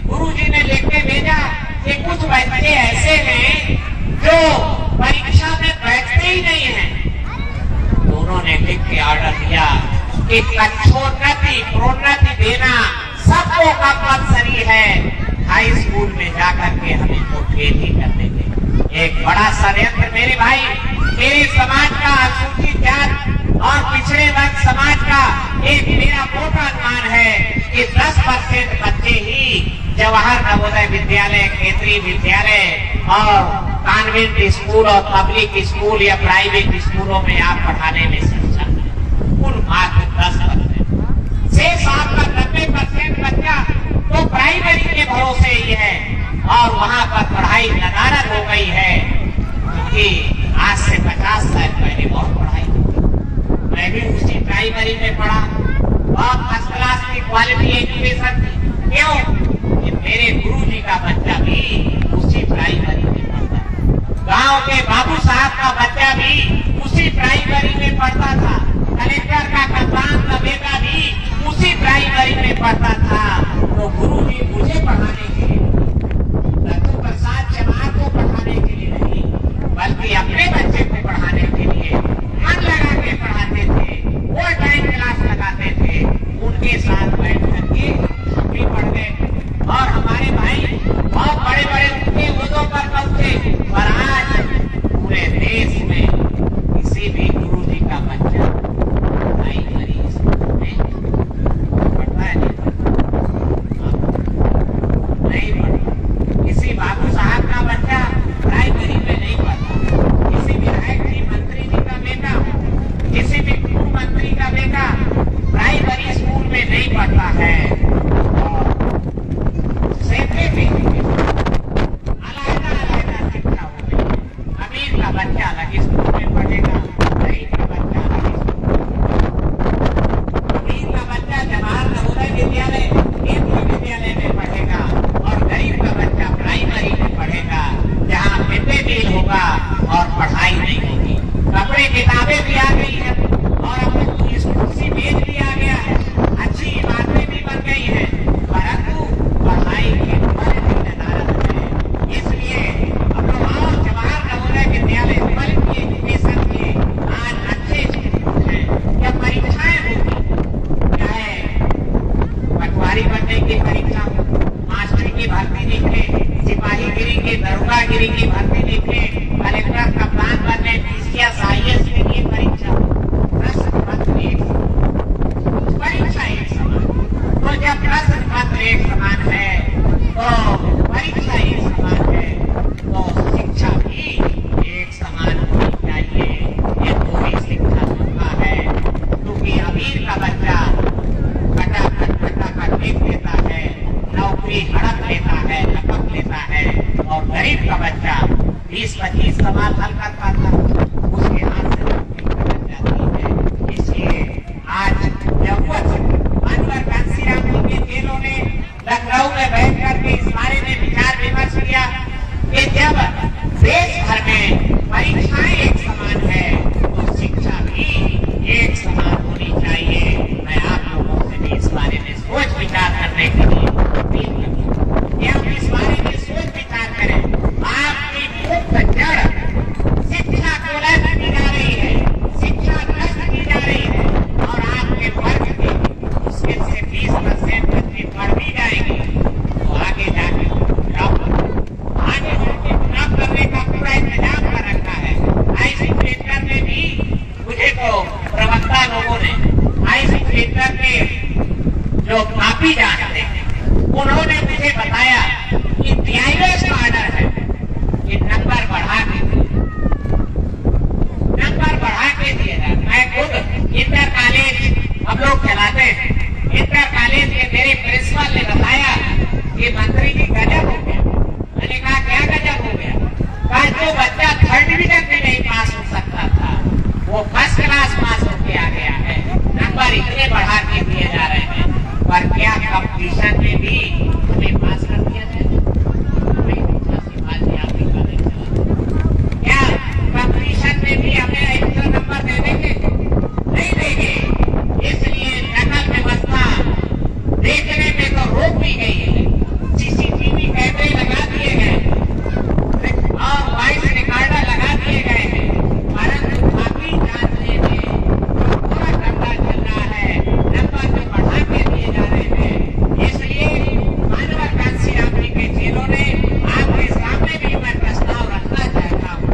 गुरुजी ने लिख के भेजा कि कुछ बच्चे ऐसे हैं जो परीक्षा में बैठते ही नहीं हैं। तो उन्होंने लिख के ऑर्डर दिया कि कक्षोन्नति प्रोन्नति देना सबको कंपलसरी है। हाई स्कूल में जाकर के हम इनको फेल ही कर देंगे। एक बड़ा षड्यंत्र मेरे भाई, मेरे समाज का अनुसूचित जाति और पिछड़े वर्ग समाज का एक मेरा मोटा अनुमान है कि 10% बच्चे ही जवाहर नवोदय विद्यालय, केंद्रीय विद्यालय और कॉन्वेंट स्कूल और पब्लिक स्कूल या प्राइवेट स्कूलों में आप पढ़ाने में सक्षम है। कुल मात्र 10%। शेष आपका 90% बच्चा तो प्राइमरी के भरोसे ही है और वहां पर पढ़ाई नदारद हो गई है। क्योंकि आज से 50 साल पहले बहुत पढ़ाई थी, मैं भी उसी प्राइमरी में पढ़ा, बहुत फर्स्ट क्लास की क्वालिटी एजुकेशन थी। क्यों? कि मेरे गुरुजी का बच्चा भी उसी प्राइमरी में पढ़ता, गांव के बाबू साहब का बच्चा भी उसी प्राइमरी में पढ़ता था, कलेक्टर का कप्तान का बेटा भी उसी प्राइमरी में पढ़ता था। तो गुरुजी मुझे पढ़ाने के लिए, लड्डू प्रसाद चमार को पढ़ाने के लिए नहीं, बल्कि अपने बच्चे को पढ़ाने के लिए मन लगा के पढ़ाते थे। वो टाइम क्लास लगाते थे, उनके साथ बैठ करके हम भी पढ़ गए और हमारे भाई बहुत बड़े बड़े ऊंचे ओहदों पर पहुंचे। और आज पूरे देश में किसी भी गुरुजी का बच्चा प्राइमरी स्कूल में पढ़ता है नहीं। 20-25 सवाल हल कर पाता, उसके हाथ से निकल जाती है। इसलिए आज जरूरत है मानवर घनश्याम जी के चेलों ने लखनऊ में बैठ करके इस बारे में विचार विमर्श किया कि जब देश भर में परीक्षाएं एक समान है तो शिक्षा भी एक समान होनी चाहिए। मैं आप लोगों से भी इस बारे में सोच विचार करने के लिए अपील करती हूं। आप इस बारे में सोच विचार करें। आपकी मुक्त जड़ शिक्षा को नष्ट की जा रही है, शिक्षा नष्ट की जा रही है, और आपके वर्ग के मुश्किल से 20% बच्चे पढ़ भी जाएंगे तो आगे जाके जॉब करने का पूरा इंतजाम कर रखा है। आईसी सेंटर में भी मुझे तो प्रवक्ता लोगों ने आईसी सेंटर के जो काफी जानते हैं उन्होंने मुझे बताया कि DIS का ऑर्डर है कि नंबर बढ़ा के दिए जाए। मैं खुद इंटर कॉलेज हम लोग चलाते हैं, इंटर कॉलेज के मेरे प्रिंसिपल ने बताया कि मंत्री जी गजब हो गया। मैंने कहा क्या गजब हो गया? कहा जो बच्चा 3rd डिवीजन में नहीं पास हो सकता था वो 1st क्लास पास होके आ गया है। नंबर इतने बढ़ा के दिए जा रहे हैं, पर क्या कंपटीशन में भी हमें पास कर दिया जाए? क्या कंपटीशन में भी हमें एक्स्ट्रा नंबर दे देंगे? नहीं देंगे। इसलिए नकल व्यवस्था देखने में तो रोक दी गई है, CCTV कैमरे लगा दिए गए और वॉइस रिकॉर्डर लगा दिए गए हैं, परंतु काफी जांचने में जो पूरा धंधा चल रहा है, नंबर जो बढ़ा के दिए जा रहे हैं। इसलिए मानवर घनश्याम जी के चेलों ने आपके सामने भी मैं प्रस्ताव रखना चाहता हूँ।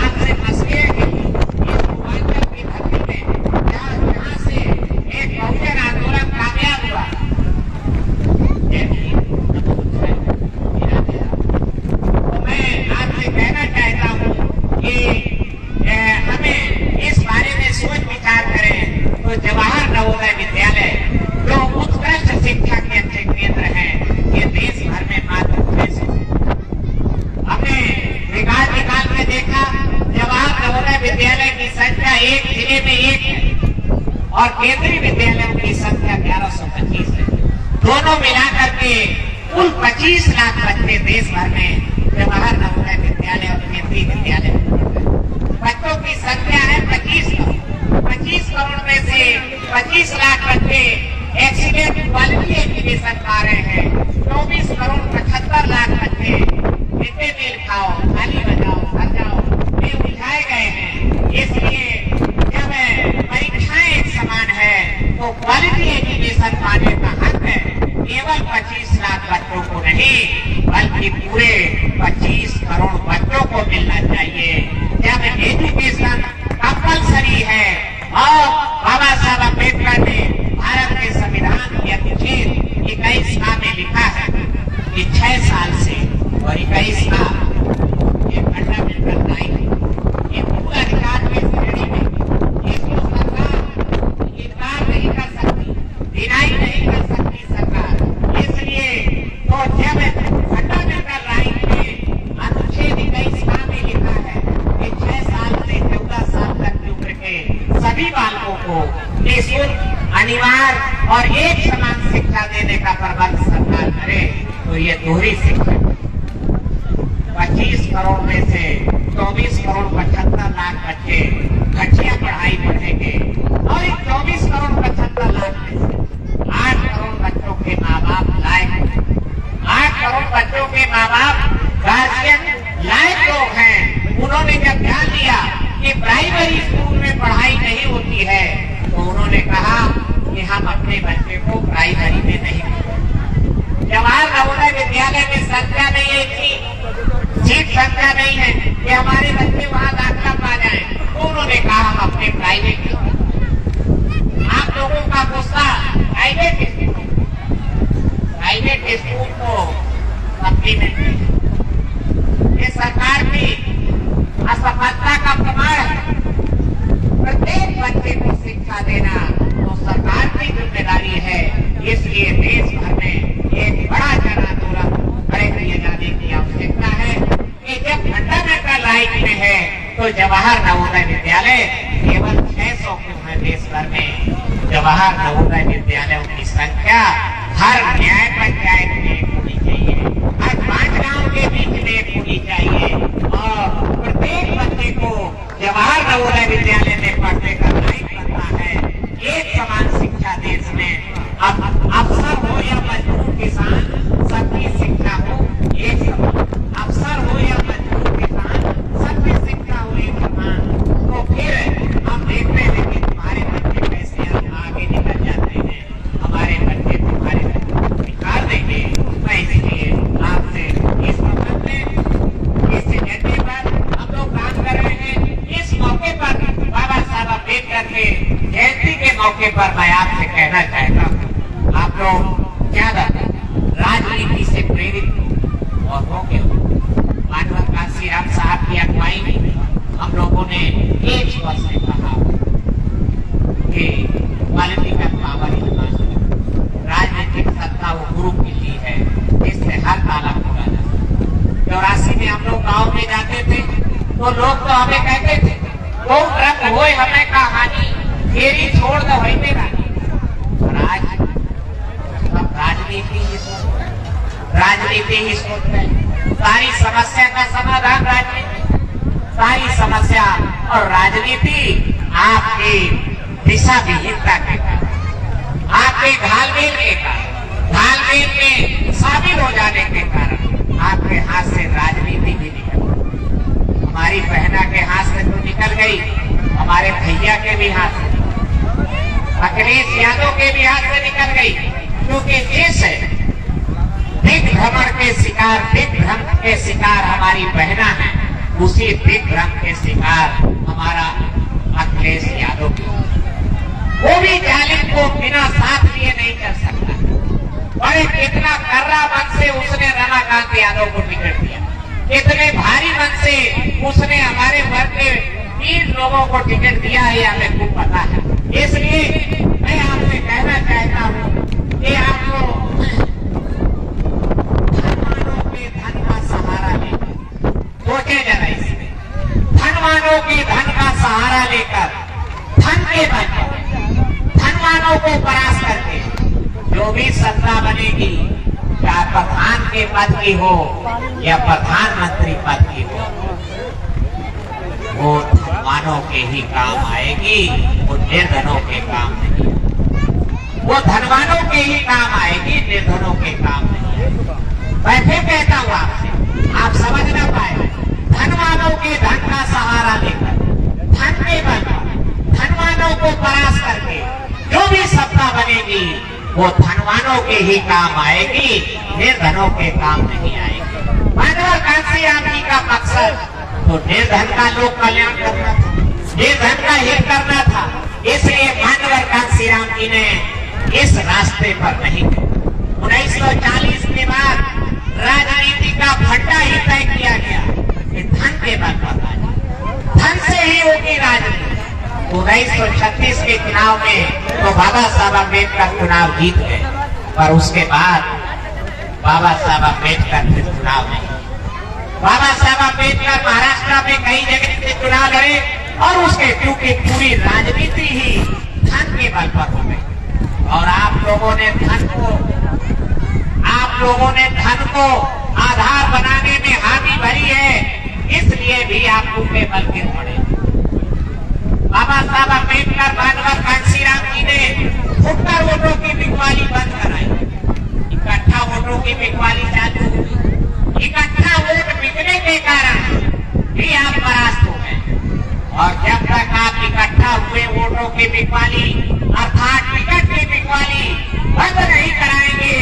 आपसे मसले की इस पूर्वांचल की धरती में जहाँ से एक बहुजन आंदोलन कामयाब हुआ, तो मैं आपसे कहना चाहता हूँ कि हमें इस बारे में सोच विचार करें। तो जवाहर नवोदय विद्यालय जो उत्कृष्ट शिक्षा के अच्छे केंद्र हैं, ये देश भर में मात्र 6 हमने रिकॉर्ड निकाल के देखा। जवाहर नवोदय विद्यालय की संख्या एक जिले में 1 है और केंद्रीय विद्यालयों की संख्या 1125 है। दोनों मिलाकर के कुल 25 लाख बच्चे देश भर में जवाहर नवोदय विद्यालय और केंद्रीय विद्यालय में पढ़ते हैं। बच्चों की संख्या है 25 करोड़। 25 करोड़ में से 25 लाख बच्चे एक्सीलेंट क्वालिटी एजुकेशन पा रहे हैं। 24 करोड़ 75 लाख बच्चे मिड डे मील खाओ, थाली बजाओ, घर जाओ में उलझाए गए हैं। इसलिए जब परीक्षाएं एक समान है तो क्वालिटी एजुकेशन पाने का हक है केवल 25 लाख बच्चों को नहीं, बल्कि पूरे 25 करोड़ बच्चों को मिलना चाहिए। जब एजुकेशन कंपल्सरी है और बाबा साहब अम्बेडकर ने भारत के संविधान के अनुच्छेद 21 में लिखा है कि 6 साल से और 21 ये फंडामेंटल राइट, ये पूरा अधिकार की श्रेणी में इसको सरकार इनकार नहीं कर सकती, डिनाई नहीं कर सकती सरकार। इसलिए तो जब फंडामेंटल राइट में अनुच्छेद 21 में लिखा है कि 6 साल से 14 साल तक की उम्र के सभी बालकों को निःशुल्क, अनिवार्य और एक समान शिक्षा देने का प्रबंध सरकार करे, तो ये दोहरी शिक्षा 25 करोड़ में से 24 करोड़ 75 लाख बच्चे घटिया पढ़ाई पढ़ेंगे और इन 24 करोड़ 75 लाख में से 8 करोड़ बच्चों के माँ बाप लायक, 8 करोड़ बच्चों के माँ बाप गार्जियन लायक लोग हैं। उन्होंने जब ध्यान दिया कि प्राइमरी स्कूल में पढ़ाई नहीं होती है तो उन्होंने कहा कि हम अपने बच्चे को प्राइमरी में नहीं पढ़ाएंगे। जवाहर नवोदय विद्यालय में संख्या नहीं है, इतनी सीट संख्या नहीं है कि हमारे बच्चे वहां दाखिला पा जाए, तो उन्होंने कहा हम अपने प्राइवेट में। आप लोगों का गुस्सा प्राइवेट स्कूल को सप्लीमेंट्री, ये सरकार की असफलता का प्रमाण है। प्रत्येक बच्चे को शिक्षा देना तो सरकार की जिम्मेदारी है। इसलिए देश भर में एक बड़ा जन आंदोलन खड़े किए जाने की आवश्यकता है कि जब फंडामेंटल तो जवाहर नवोदय विद्यालय केवल 600 क्यों है देश भर में। जवाहर नवोदय विद्यालयों की संख्या हर न्याय पंचायत में होनी चाहिए, हर 5 गांव के बीच में होनी चाहिए और प्रत्येक बच्चे को जवाहर नवोदय विद्यालय में पढ़ने का लायक बनता है। एक समान शिक्षा देश में अब अफसर हो या मजदूर किसान सबकी शिक्षा हो एक समान, अफसर हो या मजदूर किसान सबकी शिक्षा हो एक समान। तो फिर हम देखते हैं कि तुम्हारे बच्चे कैसे आगे निकल जाते हैं, हमारे बच्चे तुम्हारे निकाल देंगे। मैं इसलिए आपसे इस संबंध में इस एजेंडे पर हम लोग काम कर रहे हैं। इस मौके पर बाबा साहब अम्बेडकर के जयंती के मौके पर मैं आपसे कहना चाहता हूँ, आप लोग ज्यादा राजनीति से प्रेरित और हो गए। मानव कांशीराम साहब की अगुवाई में हम लोगों ने एक स्वर से कहा कि पॉलिटिकल पावर इज मास्टर, राजनीतिक सत्ता वो गुरु की ली है, इससे हर ताला खोला जाता। 84 में हम लोग गाँव में जाते थे तो लोग तो हमें कहते थे वो रंग हो हमें कहानी फेरी छोड़ दो वही मेरा। और आज राजनीति ही सोचते हैं, सारी समस्या का समाधान राजनीति, सारी समस्या और राजनीति आपकी दिशा विहीनता के कारण, आपके घालमेल के कारण, घालमेल में शामिल हो जाने के कारण आपके हाथ से राजनीति भी निकल गई। हमारी बहना के हाथ से तो निकल गई, हमारे भैया के भी हाथ से, अखिलेश यादव के भी हाथ से निकल गई, क्योंकि देश है दिग्भ्रमण के शिकार, दिग्भ्रम के शिकार हमारी बहना है, उसी दिग्भ्रम के शिकार हमारा अखिलेश यादव की। वो भी जालिम को बिना साथ लिए नहीं कर सकता। बड़े कितना कर्रा मन से उसने रमाकांत यादव को टिकट दिया, कितने भारी मन से उसने हमारे वर्ग के 3 लोगों को टिकट दिया है, हमें खूब पता है। इसलिए मैं आपसे कहना चाहता हूँ कि आपको धनवानों के धन का सहारा लेकर, सोचे जरा इसमें, धनवानों के धन का सहारा लेकर, धन के बल पर धनवानों को परास्त करके जो भी सत्ता बनेगी, चाहे प्रधान के पद की हो या प्रधानमंत्री पद की हो, वो धनवानों के ही काम आएगी, वो निर्धनों के काम नहीं। वो धनवानों के ही काम आएगी, निर्धनों के काम नहीं। मैं फिर कहता हूँ आपसे, आप समझ ना पाए, धनवानों के धन का सहारा लेकर, धन के बल पर धनवानों को परास्त करके जो भी सत्ता बनेगी वो धनवानों के ही काम आएगी, निर्धनों के काम नहीं आएगी। मानव कांशीराम जी का मकसद तो निर्धन का लोक कल्याण करना था, निर्धन का हित करना था। इसलिए मानव कांशीराम जी ने इस रास्ते पर नहीं गए। 1940 के बाद राजनीति का फड्डा ही तय किया गया कि धन के बल पर, धन से ही होगी राजनीति। 1936 के चुनाव में तो बाबा साहब अम्बेडकर चुनाव जीत गए, पर उसके बाद बाबा साहब अम्बेडकर फिर चुनाव नहीं। बाबा साहब अम्बेडकर महाराष्ट्र में कई जगह से चुनाव लड़े और उसके क्योंकि पूरी राजनीति ही धन के बल पर हो गई। और आप लोगों ने धन को आधार बनाने में हामी भरी है, इसलिए भी आप भूखे बल गिर पड़े। बाबा साहब अम्बेडकर मानव कांशीराम जी ने फुटकर वोटों की बिकवाली बंद कराई, इकट्ठा वोटों की बिकवाली चालू हुई। इकट्ठा वोट बिकने के कारण भी आप परास्त हो गए। और जब तक आप इकट्ठा हुए वोटों की बिकवाली अर्थात टिकट की बिकवाली बंद नहीं कराएंगे,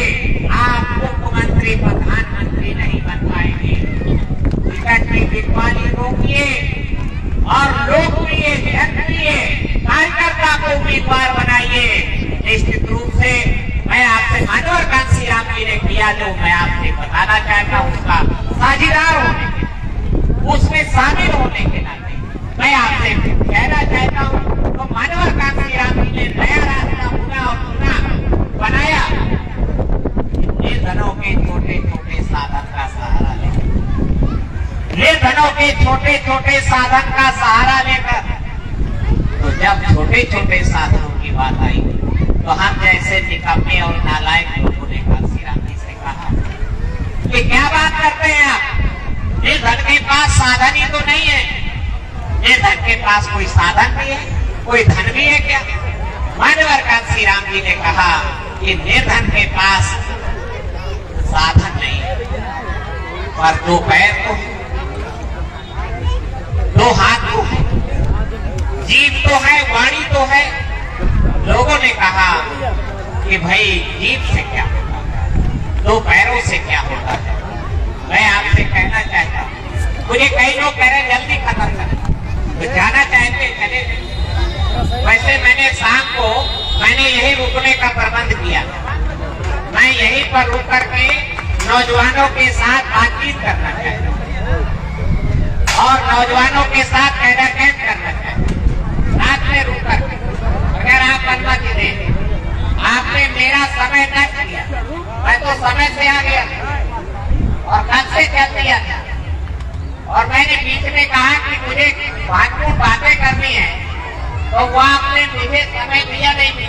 आप मुख्यमंत्री प्रधानमंत्री नहीं बन पाएंगे। टिकट की बिकवाली रोकिए और लोकप्रिय जनप्रिय कार्यकर्ता को उम्मीदवार बनाइए। निश्चित रूप से मैं आपसे मानव कांशीराम जी ने किया जो मैं आपसे बताना चाहता हूँ, उसका साझीदार होने के, उसमें शामिल होने के नाते मैं आपसे कहना चाहता हूँ, तो मानव कांशीराम जी ने नया रास्ता पूरा और पूरा बनाया। निर्धनों के छोटे छोटे साधन का सहारा लेकर निर्धनों के छोटे छोटे साधन का सहारा लेकर, तो जब छोटे छोटे साधनों की बात आई तो हम जैसे निकम्मे और नालायक लोगों ने कांसी राम जी से कहा कि क्या बात करते हैं आप, निर्धन के पास साधन ही तो नहीं है। निर्धन के पास कोई साधन भी है, कोई धन भी है क्या? मानवर कांसी राम जी ने कहा कि निर्धन के पास साधन नहीं है, पर दो पैर तो है, दो हाथ तो है, जीभ तो है, वाणी तो है। लोगों ने कहा कि भाई जीभ से क्या होता है, दो पैरों से क्या होता है? मैं आपसे कहना चाहता हूं, मुझे कई लोग कह रहे जल्दी खत्म कर, तो जाना चाहते चले। वैसे मैंने शाम को यही रुकने का प्रबंध किया, मैं यहीं पर रुक करके नौजवानों के साथ बातचीत करना चाहता हूं और नौजवानों के साथ कैदा कैद करना चाहता हूं, रात में रुक करके। अगर आप अनुमति दें, आपने मेरा समय नष्ट किया, मैं तो समय से आ गया और कल से चल दिया था, और मैंने बीच में कहा कि मुझे महत्वपूर्ण बातें करनी है, तो वो आपने मुझे समय दिया नहीं।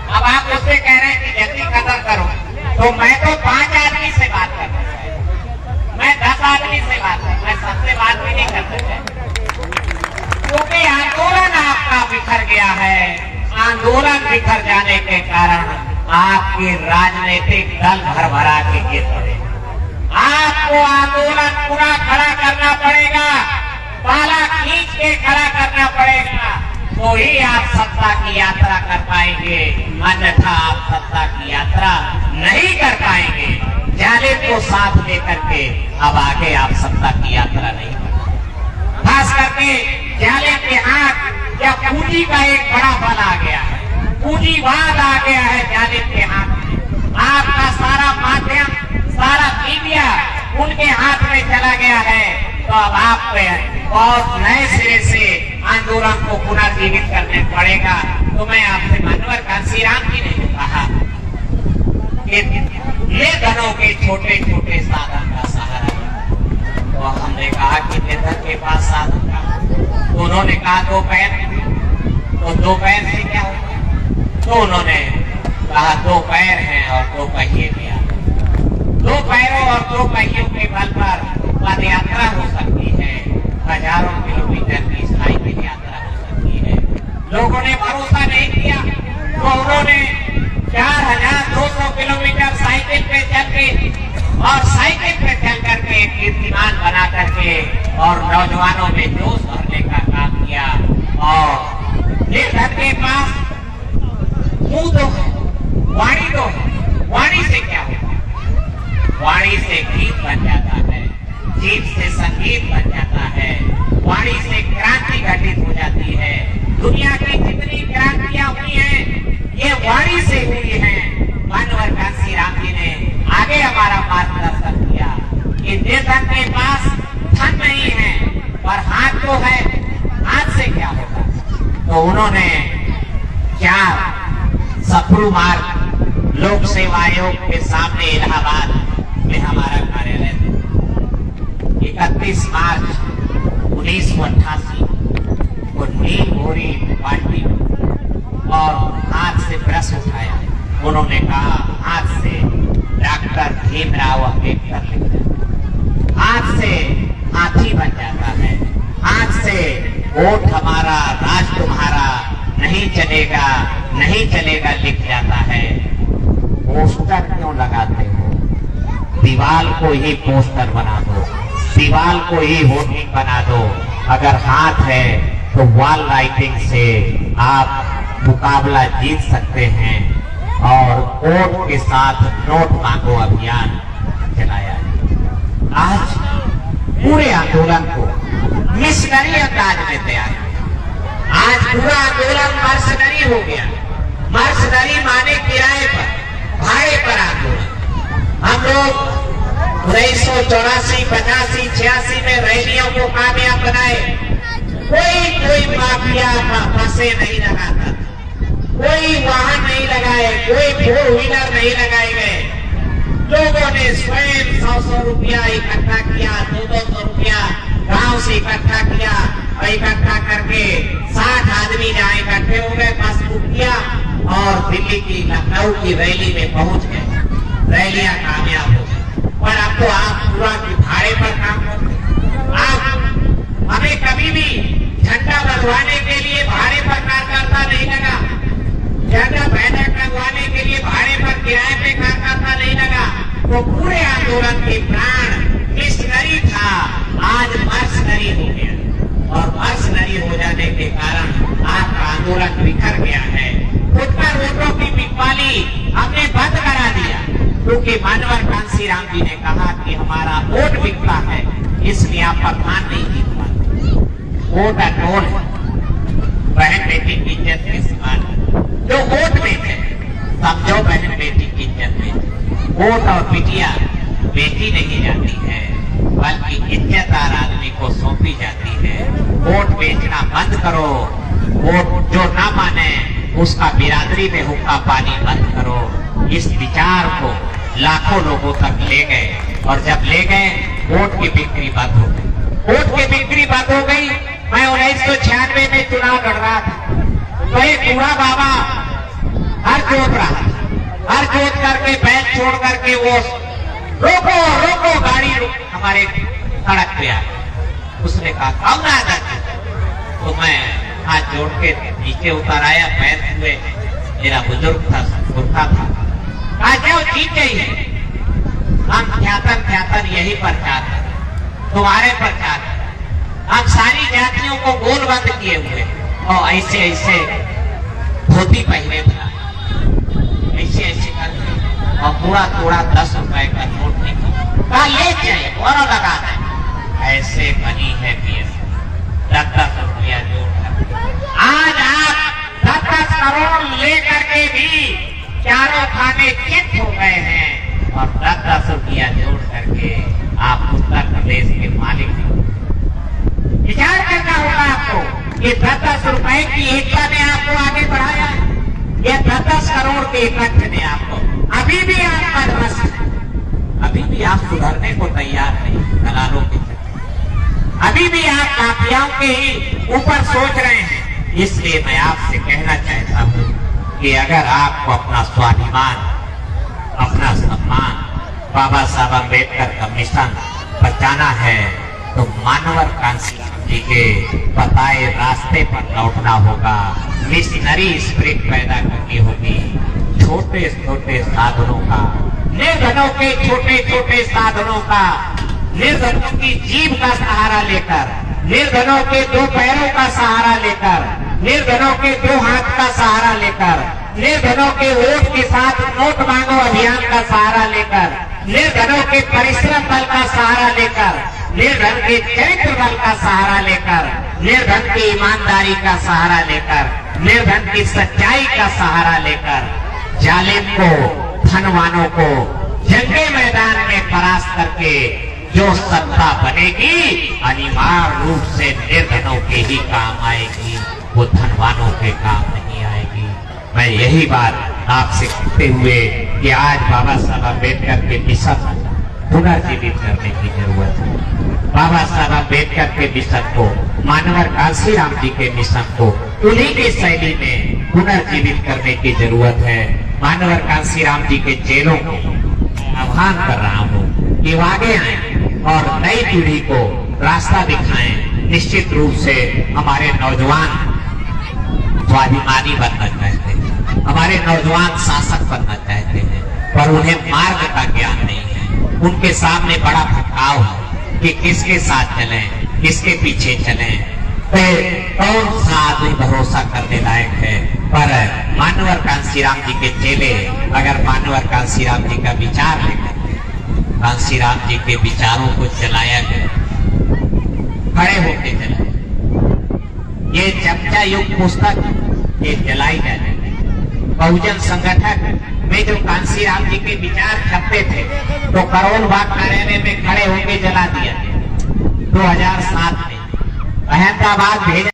अब आप उससे कह रहे हैं कि जल्दी खत्म करो, तो मैं तो 5 आदमी से बात करना चाहता, मैं 10 आदमी से बात कर, मैं सबसे बात भी नहीं करना चाहता, क्योंकि आंदोलन आपका बिखर गया है। आंदोलन बिखर जाने के कारण आपके राजनीतिक दल भरभरा के गिर पड़े। आपको आंदोलन पूरा खड़ा करना पड़ेगा, ताला खींच के खड़ा करना पड़ेगा, तो ही आप सत्ता की यात्रा कर पाएंगे, अन्यथा आप सत्ता की यात्रा नहीं कर पाएंगे। जालिम को साथ लेकर के अब आगे आप सत्ता की यात्रा नहीं कर, खास करके जालिम के हाथ या पूंजी का एक बड़ा बल आ गया है, पूंजीवाद आ गया है जालिम के हाथ में। आपका सारा माध्यम, सारा मीडिया उनके हाथ में चला गया है, तो अब आपको और नए सिरे से आंदोलन को पुनर्जीवित करने पड़ेगा। तो मैं आपसे मानवर कांसी राम जी ने कहा कि निर्धनों के छोटे छोटे साधन का सहारा, तो हमने कहा कि निर्धन के पास साधन का, तो उन्होंने कहा 2 पैर, तो 2 पैर से क्या होगा? तो उन्होंने कहा 2 पैर हैं और 2 पहिए भी हैं। 2 पैरों और 2 पहियों के बल पर पद यात्रा हो सकती है, हजारों किलोमीटर की साइकिल यात्रा हो सकती है। लोगों ने भरोसा नहीं किया, तो उन्होंने 4200 किलोमीटर साइकिल पे चल के और साइकिल पे चल करके एक कीर्तिमान बना करके और नौजवानों में जोश भरने का काम किया। और निर्धन के पास मुंह तो है, वाणी तो है, वाणी से क्या होता है? वाणी से गीत बन जाता है, जीभ से संगीत बन जाता है, वाणी से क्रांति घटित हो जाती है। दुनिया की जितनी क्रांतियां हुई हैं, ये वाणी से हुई हैं। मानवर कांसी राम जी ने आगे हमारा मार्गदर्शन किया कि निर्धन के पास धन नहीं है, पर हाथ तो है, हाथ से क्या होगा? तो उन्होंने 4 सफल मार्ग लोक सेवा आयोग के सामने इलाहाबाद में हमारा कार्यालय था। 31 मार्च 1988 को नील भोरी पार्टी और हाथ से ब्रश उठाया। उन्होंने कहा हाथ से डॉक्टर भीमराव अम्बेडकर लिख जाता, हाथ से हाथी बन जाता है, हाथ से वोट हमारा, राज तुम्हारा, नहीं चलेगा, नहीं चलेगा लिख जाता है। पोस्टर क्यों लगाते हो? दीवार को ही पोस्टर बना दो, दीवार को ही होर्डिंग बना दो। अगर हाथ है तो वॉल राइटिंग से आप मुकाबला जीत सकते हैं। और वोट के साथ नोट मांगो अभियान चलाया है। आज पूरे आंदोलन को मिशनरी अंदाज में तैयार किया। आज पूरा आंदोलन मर्सनरी हो गया। मर्सनरी माने किराए पर, भाड़े पर आंदोलन। हम लोग 1984, 85, 86 में रैलियों को कामयाब बनाए। कोई माफिया फंसे नहीं लगाता, कोई वाहन नहीं लगाए, कोई 4 व्हीलर नहीं लगाए गए। लोगों ने स्वयं 100-100 रुपया इकट्ठा किया, 200-200 रुपया इकट्ठा किया और इकट्ठा करके 60 आदमी जहाँ इकट्ठे हो गए, बस बुक किया और दिल्ली की लखनऊ की रैली में पहुंच गए। रैलियां कामयाब हो गई। पर अब तो आप पूरा भाड़े पर काम करते। आप हमें कभी भी झंडा बंधवाने के लिए भाड़े पर कार्यकर्ता नहीं लगा, झंडा बैनर लगवाने के लिए भाड़े पर किराए पे कार्यकर्ता नहीं लगा। वो पूरे आंदोलन के प्राण मिशनरी था, आज मर्सनरी हो गया और मर्सनरी हो जाने के कारण आपका आंदोलन बिखर गया है। उत्तर वोटों की बिकवाली हमने बंद करा दिया, क्योंकि मानवर कांसीराम जी ने कहा कि हमारा वोट बिकता है, इसलिए आप प्रधान नहीं जीत पाते। वोट अटोल है, बहन बेटी की इज्जत के सवाल। जो वोट देते समझो बहन बेटी की इज्जत देते। वोट और बिटिया बेटी नहीं जाती है, बल्कि इज्जतदार आदमी को सौंपी जाती है। वोट बेचना बंद करो, वोट जो ना माने उसका बिरादरी में हुक्का पानी बंद करो। इस विचार को लाखों लोगों तक ले गए और जब ले गए वोट की बिक्री बंद हो गई। वोट की बिक्री बंद हो गई। मैं 1996 में चुनाव लड़ रहा था, तो एक बूढ़ा बाबा हर जोत रहा, हर जोत करके बैग छोड़ करके वो रोको रोको गाड़ी हमारे सड़क पे आ। उसने कहा कब ना आ, तो मैं हाथ जोड़ के नीचे उतर आया, पैर हुए। मेरा बुजुर्ग था, बुढ़ा था। आज जाओ जीत गई है, हम ख्यातन यही प्रचार है, तुम्हारे प्रचार है। हम सारी जातियों को गोलबंद किए हुए और ऐसे ऐसे धोती पहने था, ऐसे ऐसे करके और पूरा थोड़ा 10 रुपए का नोट निकला, ले जाए और लगा दें। ऐसे बनी है पीएस 10-10 रुपया जोड़। आज आप 10-10 करोड़ लेकर के भी चारों खाने चित हो गए हैं और 10-10 रुपया जोड़ करके आप उत्तर प्रदेश के मालिक हैं। विचार करना होगा आपको कि 10-10 रुपए की एकता ने आपको आगे बढ़ाया या 10-10 करोड़ के इकट्ठे ने आपको। अभी भी आप बदमस्त हैं, अभी भी आप सुधरने को तैयार नहीं दलालों के चक्कर, अभी भी आप माफियाओं के ही ऊपर सोच रहे हैं। इसलिए मैं आपसे कहना चाहता हूँ कि अगर आपको अपना स्वाभिमान, अपना सम्मान बाबा साहब अम्बेडकर का मिशन बचाना है तो मानवर कांसीराम जी के बताए रास्ते पर लौटना होगा। मिशनरी स्पिरिट पैदा करनी होगी। छोटे छोटे साधनों का, निर्धनों के छोटे छोटे साधनों का, निर्धनों की जीभ का सहारा लेकर, निर्धनों के 2 पैरों का सहारा लेकर, निर्धनों के 2 हाथ का सहारा लेकर, निर्धनों के वोट के साथ नोट मांगो अभियान का सहारा लेकर, निर्धनों के परिश्रम बल का सहारा लेकर, निर्धन के चरित्र बल का सहारा लेकर, निर्धन की ईमानदारी का सहारा लेकर, निर्धन की सच्चाई का सहारा लेकर जालिम को, धनवानों को जंगे मैदान में परास्त करके जो सत्ता बनेगी अनिवार्य रूप से निर्धनों के ही काम आएगी, वो धनवानों के काम नहीं आएगी। मैं यही बात आपसे कहते हुए कि आज बाबा साहब अम्बेडकर के मिशन पुनर्जीवित करने की जरूरत है। बाबा साहब अम्बेडकर के मिशन को, मानवर कांसीराम जी के मिशन को उन्हीं की शैली में पुनर्जीवित करने की जरूरत है। मानवर कांसीराम जी के चेलों को आह्वान कर रहा हूँ कि आगे आए और नई पीढ़ी को रास्ता दिखाएं। निश्चित रूप से हमारे नौजवान स्वाभिमानी बनना चाहते हैं, हमारे नौजवान शासक बनना चाहते हैं, पर उन्हें मार्ग का ज्ञान नहीं है। उनके सामने बड़ा भटकाव है कि किसके साथ चलें, किसके पीछे चलें, तो कौन सा आदमी भरोसा करने लायक है। पर मानवर कांसीराम जी के चेले अगर मानवर कांसीराम जी का विचार लेकर कांसीराम जी के विचारों को चलाया गया, खड़े होते चले, ये चर्चा युग पुस्तक ये जलाई जाए। बहुजन संगठन में जो कांसीराम जी के विचार छपते थे तो करोल बाग कार्यालय में खड़े होकर जला दिया 2007 में। अहमदाबाद भेजा